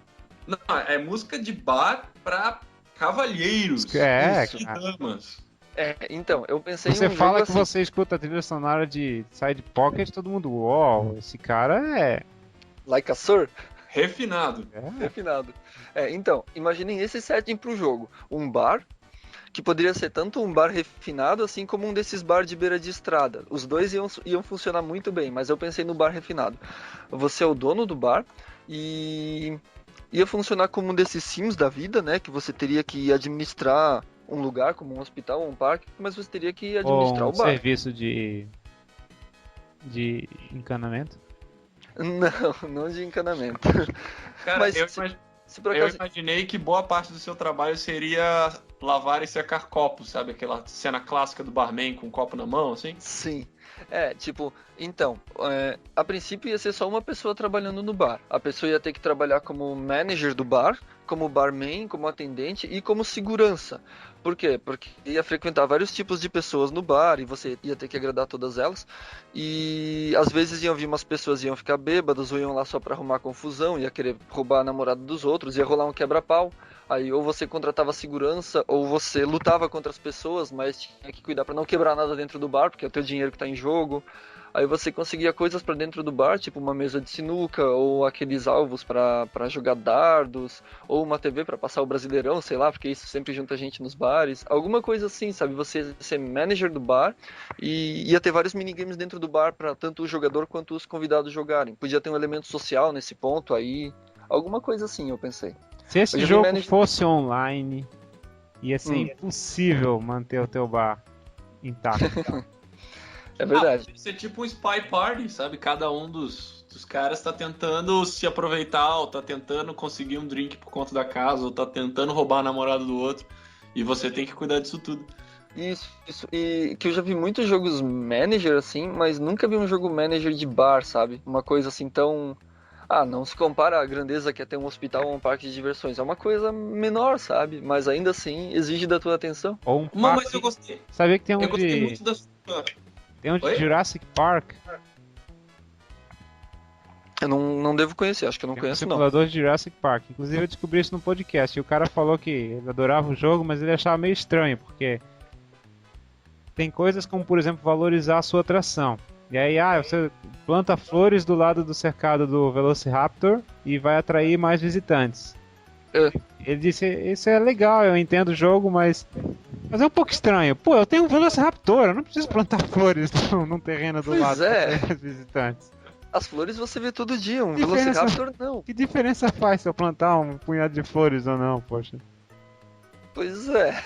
Não, é música de bar pra cavalheiros. É, e cara. damas. Então, eu pensei em Você um fala jogo que assim. você escuta a trilha sonora de Side Pocket, todo mundo, uau, esse cara é... Like a Sir? Refinado. Refinado. Então, imaginem esse setting pro jogo. Um bar, que poderia ser tanto um bar refinado, assim como um desses bar de beira de estrada. Os dois iam funcionar muito bem, mas eu pensei no bar refinado. Você é o dono do bar e ia funcionar como um desses Sims da vida, né? Que você teria que administrar um lugar, como um hospital ou um parque, mas você teria que administrar Ou o bar. serviço de encanamento. Não de encanamento. Cara, Mas se por eu acaso... imaginei que boa parte do seu trabalho seria lavar e secar copos, sabe? Aquela cena clássica do barman com um copo na mão, assim. Sim. Então, a princípio ia ser só uma pessoa trabalhando no bar. A pessoa ia ter que trabalhar como manager do bar, como barman, como atendente e como segurança. Por quê? Porque ia frequentar vários tipos de pessoas no bar e você ia ter que agradar todas elas. E às vezes iam vir umas pessoas iam ficar bêbadas ou iam lá só pra arrumar confusão, ia querer roubar a namorada dos outros, ia rolar um quebra-pau. Aí ou você contratava segurança ou você lutava contra as pessoas, mas tinha que cuidar pra não quebrar nada dentro do bar, porque é o teu dinheiro que tá em jogo. Aí você conseguia coisas pra dentro do bar, tipo uma mesa de sinuca, ou aqueles alvos pra jogar dardos, ou uma TV pra passar o Brasileirão, sei lá, porque isso sempre junta gente nos bares. Alguma coisa assim, sabe? Você ia ser manager do bar e ia ter vários minigames dentro do bar pra tanto o jogador quanto os convidados jogarem. Podia ter um elemento social nesse ponto aí. Alguma coisa assim, eu pensei. Se esse Eu já vi jogo manage- fosse online, ia ser impossível manter o teu bar intacto. É verdade. Pode ser tipo um spy party, sabe? Cada um dos caras tá tentando se aproveitar, ou tá tentando conseguir um drink por conta da casa, ou tá tentando roubar a namorada do outro. E você tem que cuidar disso tudo. Isso. E que eu já vi muitos jogos manager assim, mas nunca vi um jogo manager de bar, sabe? Uma coisa assim tão... não se compara à grandeza que é ter um hospital ou um parque de diversões. É uma coisa menor, sabe? Mas ainda assim exige da tua atenção. Ou um Mas parque... eu gostei. Sabia que tem um Eu gostei de... muito da sua... Tem um de Oi? Jurassic Park. Eu não devo conhecer, acho que eu não Tem um conheço não. simulador de Jurassic Park. Inclusive eu descobri isso no podcast. E o cara falou que ele adorava o jogo, mas ele achava meio estranho, porque tem coisas como, por exemplo, valorizar a sua atração. E aí, você planta flores do lado do cercado do Velociraptor e vai atrair mais visitantes. Ele disse, isso é legal, eu entendo o jogo, mas é um pouco estranho. Pô, eu tenho um Velociraptor, eu não preciso plantar flores num terreno do Pois lado para é. atrair os visitantes. As flores você vê todo dia, um Diferença- Velociraptor não. Que diferença faz se eu plantar um punhado de flores ou não, poxa? Pois é.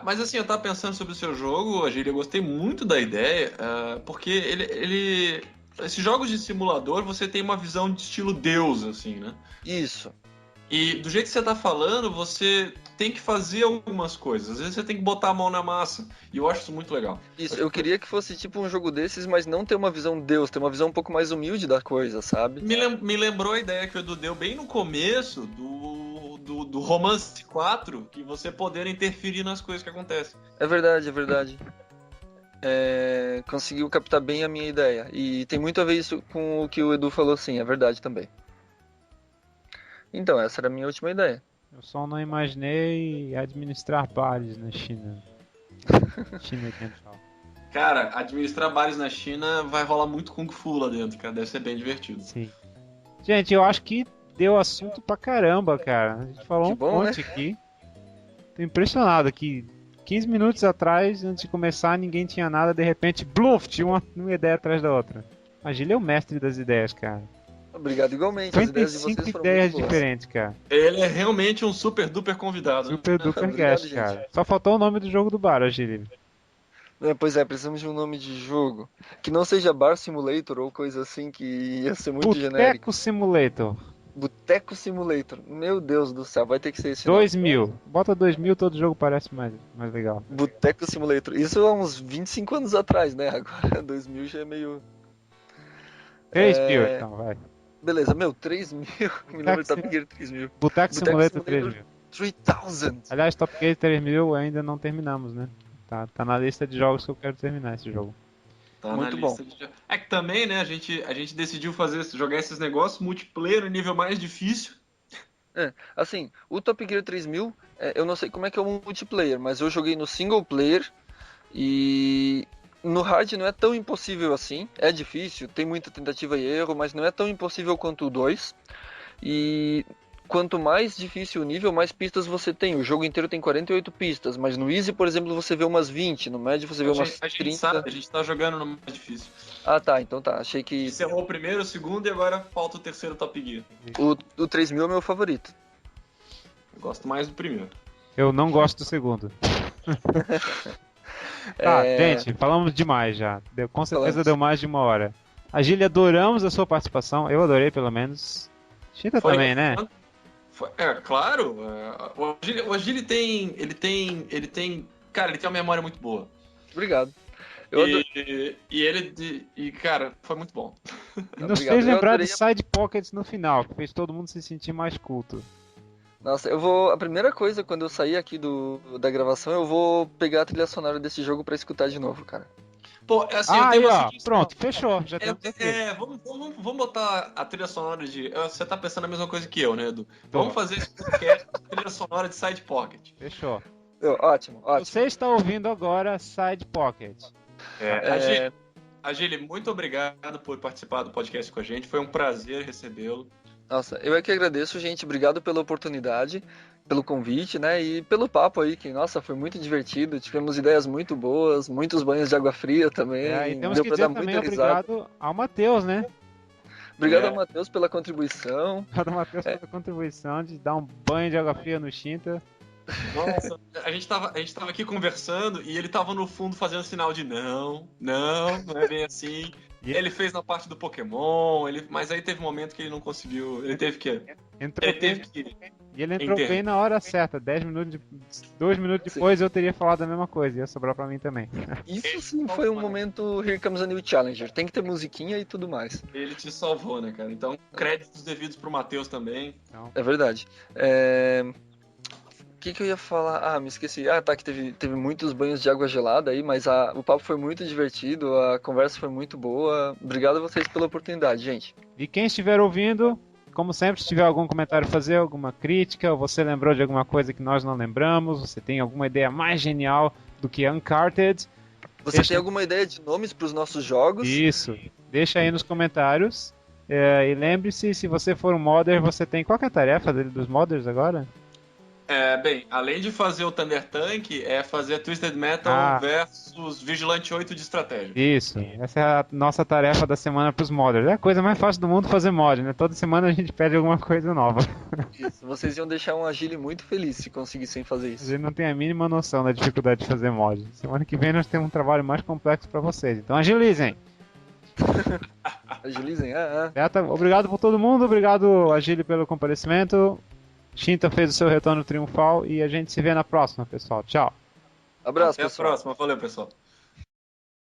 Mas assim, eu tava pensando sobre o seu jogo, Agílio, eu gostei muito da ideia, porque esses jogos de simulador, você tem uma visão de estilo Deus, assim, né? Isso. E do jeito que você tá falando, você tem que fazer algumas coisas. Às vezes você tem que botar a mão na massa. E eu acho isso muito legal. Isso, eu queria que fosse tipo um jogo desses, mas não ter uma visão Deus, ter uma visão um pouco mais humilde da coisa, sabe? Me lembrou a ideia que o Edu deu bem no começo do do Romance 4 que você poder interferir nas coisas que acontecem. É verdade, é verdade. Conseguiu captar bem a minha ideia. E tem muito a ver isso com o que o Edu falou, sim, é verdade também. Então, essa era a minha última ideia. Eu só não imaginei administrar bares na China. China Oriental. Cara, administrar bares na China vai rolar muito Kung Fu lá dentro, cara. Deve ser bem divertido. Sim. Gente, eu acho que deu assunto pra caramba, cara. A gente falou Que um bom, monte aqui. Tô impressionado que 15 minutos atrás, antes de começar, ninguém tinha nada. De repente, bluf, tinha uma ideia atrás da outra. A Gília é o mestre das ideias, cara. Obrigado igualmente, as ideias de 55 vocês foram ideias muito boas. diferentes, cara. Ele é realmente um super duper convidado. Né? Super duper Obrigado, guest, gente. cara. Só faltou o nome do jogo do bar, Gília. Pois é, precisamos de um nome de jogo. Que não seja Bar Simulator ou coisa assim, que ia ser muito genérico. Boteco Simulator. Boteco Simulator. Meu Deus do céu, vai ter que ser esse nome. 2000. Bota 2000, todo jogo parece mais legal. Boteco Simulator. Isso há uns 25 anos atrás, né? Agora 2000 já é meio... 3000, então, vai. Beleza, 3000. Me lembro de Top Gear 3000. Boteco Simulator Simulator 3000. 3000. Aliás, Top Gear 3000 ainda não terminamos, né? Tá na lista de jogos que eu quero terminar esse jogo. Tá Muito na bom. lista de... É que também, né, a gente decidiu jogar esses negócios multiplayer no nível mais difícil. Assim, o Top Gear 3000, eu não sei como é que é o multiplayer, mas eu joguei no single player e no hard não é tão impossível assim. É difícil, tem muita tentativa e erro, mas não é tão impossível quanto o 2. E quanto mais difícil o nível, mais pistas você tem. O jogo inteiro tem 48 pistas, mas no Easy, por exemplo, você vê umas 20, no Médio você vê umas A gente 30. sabe, a gente tá jogando no mais difícil. Ah, tá, então tá. Achei que Encerrou o primeiro, o segundo e agora falta o terceiro Top Gear. o 3000 é meu favorito. Eu gosto mais do primeiro. Eu não gosto do segundo. Tá, gente, falamos demais já. Com certeza Falamos. deu mais de 1 hora. A Gília, adoramos a sua participação. Eu adorei, pelo menos. Chita também, né? Claro. O Agile tem. Ele tem. Cara, ele tem uma memória muito boa. Obrigado. Cara, foi muito bom. E nos Obrigado. fez Eu lembrar adorei de Side Pockets no final, que fez todo mundo se sentir mais culto. Nossa, a primeira coisa, quando eu sair aqui da gravação, eu vou pegar a trilha sonora desse jogo pra escutar de novo, cara. Pô, assim, Ah, eu aí, tenho uma ó, sugestão. pronto, fechou. Já temos aqui. Vamos botar a trilha sonora de. Você tá pensando a mesma coisa que eu, né, Edu? Vamos fazer esse podcast com a trilha sonora de Side Pocket. Fechou. Ótimo. Você está ouvindo agora Side Pocket. Agile, muito obrigado por participar do podcast com a gente. Foi um prazer recebê-lo. Nossa, eu é que agradeço, gente. Obrigado pela oportunidade, pelo convite, né? E pelo papo aí, que, nossa, foi muito divertido. Tivemos ideias muito boas, muitos banhos de água fria também. E temos Deu que pra dizer dar também muita risada. obrigado ao Matheus, né? Obrigado ao Matheus pela contribuição. Obrigado ao Matheus pela contribuição de dar um banho de água fria no Shinta. Nossa, a gente tava aqui conversando e ele tava no fundo fazendo sinal de não é bem assim. Ele fez na parte do Pokémon, mas aí teve um momento que ele não conseguiu. Ele teve que. E ele entrou bem na hora certa. 2 minutos depois eu teria falado a mesma coisa. Ia sobrar pra mim também. Isso sim foi um momento Here Comes a New Challenger. Tem que ter musiquinha e tudo mais. Ele te salvou, né, cara? Então, créditos devidos pro Matheus também. É verdade. O que eu ia falar? Me esqueci. Tá, que teve muitos banhos de água gelada aí, mas o papo foi muito divertido, a conversa foi muito boa. Obrigado a vocês pela oportunidade, gente. E quem estiver ouvindo, como sempre, se tiver algum comentário a fazer, alguma crítica, ou você lembrou de alguma coisa que nós não lembramos, você tem alguma ideia mais genial do que Uncharted... Você tem alguma ideia de nomes para os nossos jogos? Isso. Deixa aí nos comentários. E lembre-se, se você for um modder, você tem... Qual que é a tarefa dos modders agora? Bem, além de fazer o Thunder Tank, é fazer Twisted Metal versus Vigilante 8 de estratégia. Isso, essa é a nossa tarefa da semana pros modders. É a coisa mais fácil do mundo fazer mod, né? Toda semana a gente pede alguma coisa nova. Isso, vocês iam deixar um Agile muito feliz se conseguissem fazer A isso. gente não tem a mínima noção da dificuldade de fazer mod. Semana que vem nós temos um trabalho mais complexo pra vocês, então agilizem! Agilizem, Obrigado por todo mundo, obrigado Agile pelo comparecimento. Shinta fez o seu retorno triunfal e a gente se vê na próxima, pessoal. Tchau. Abraço, Até pessoal. a próxima. Valeu, pessoal.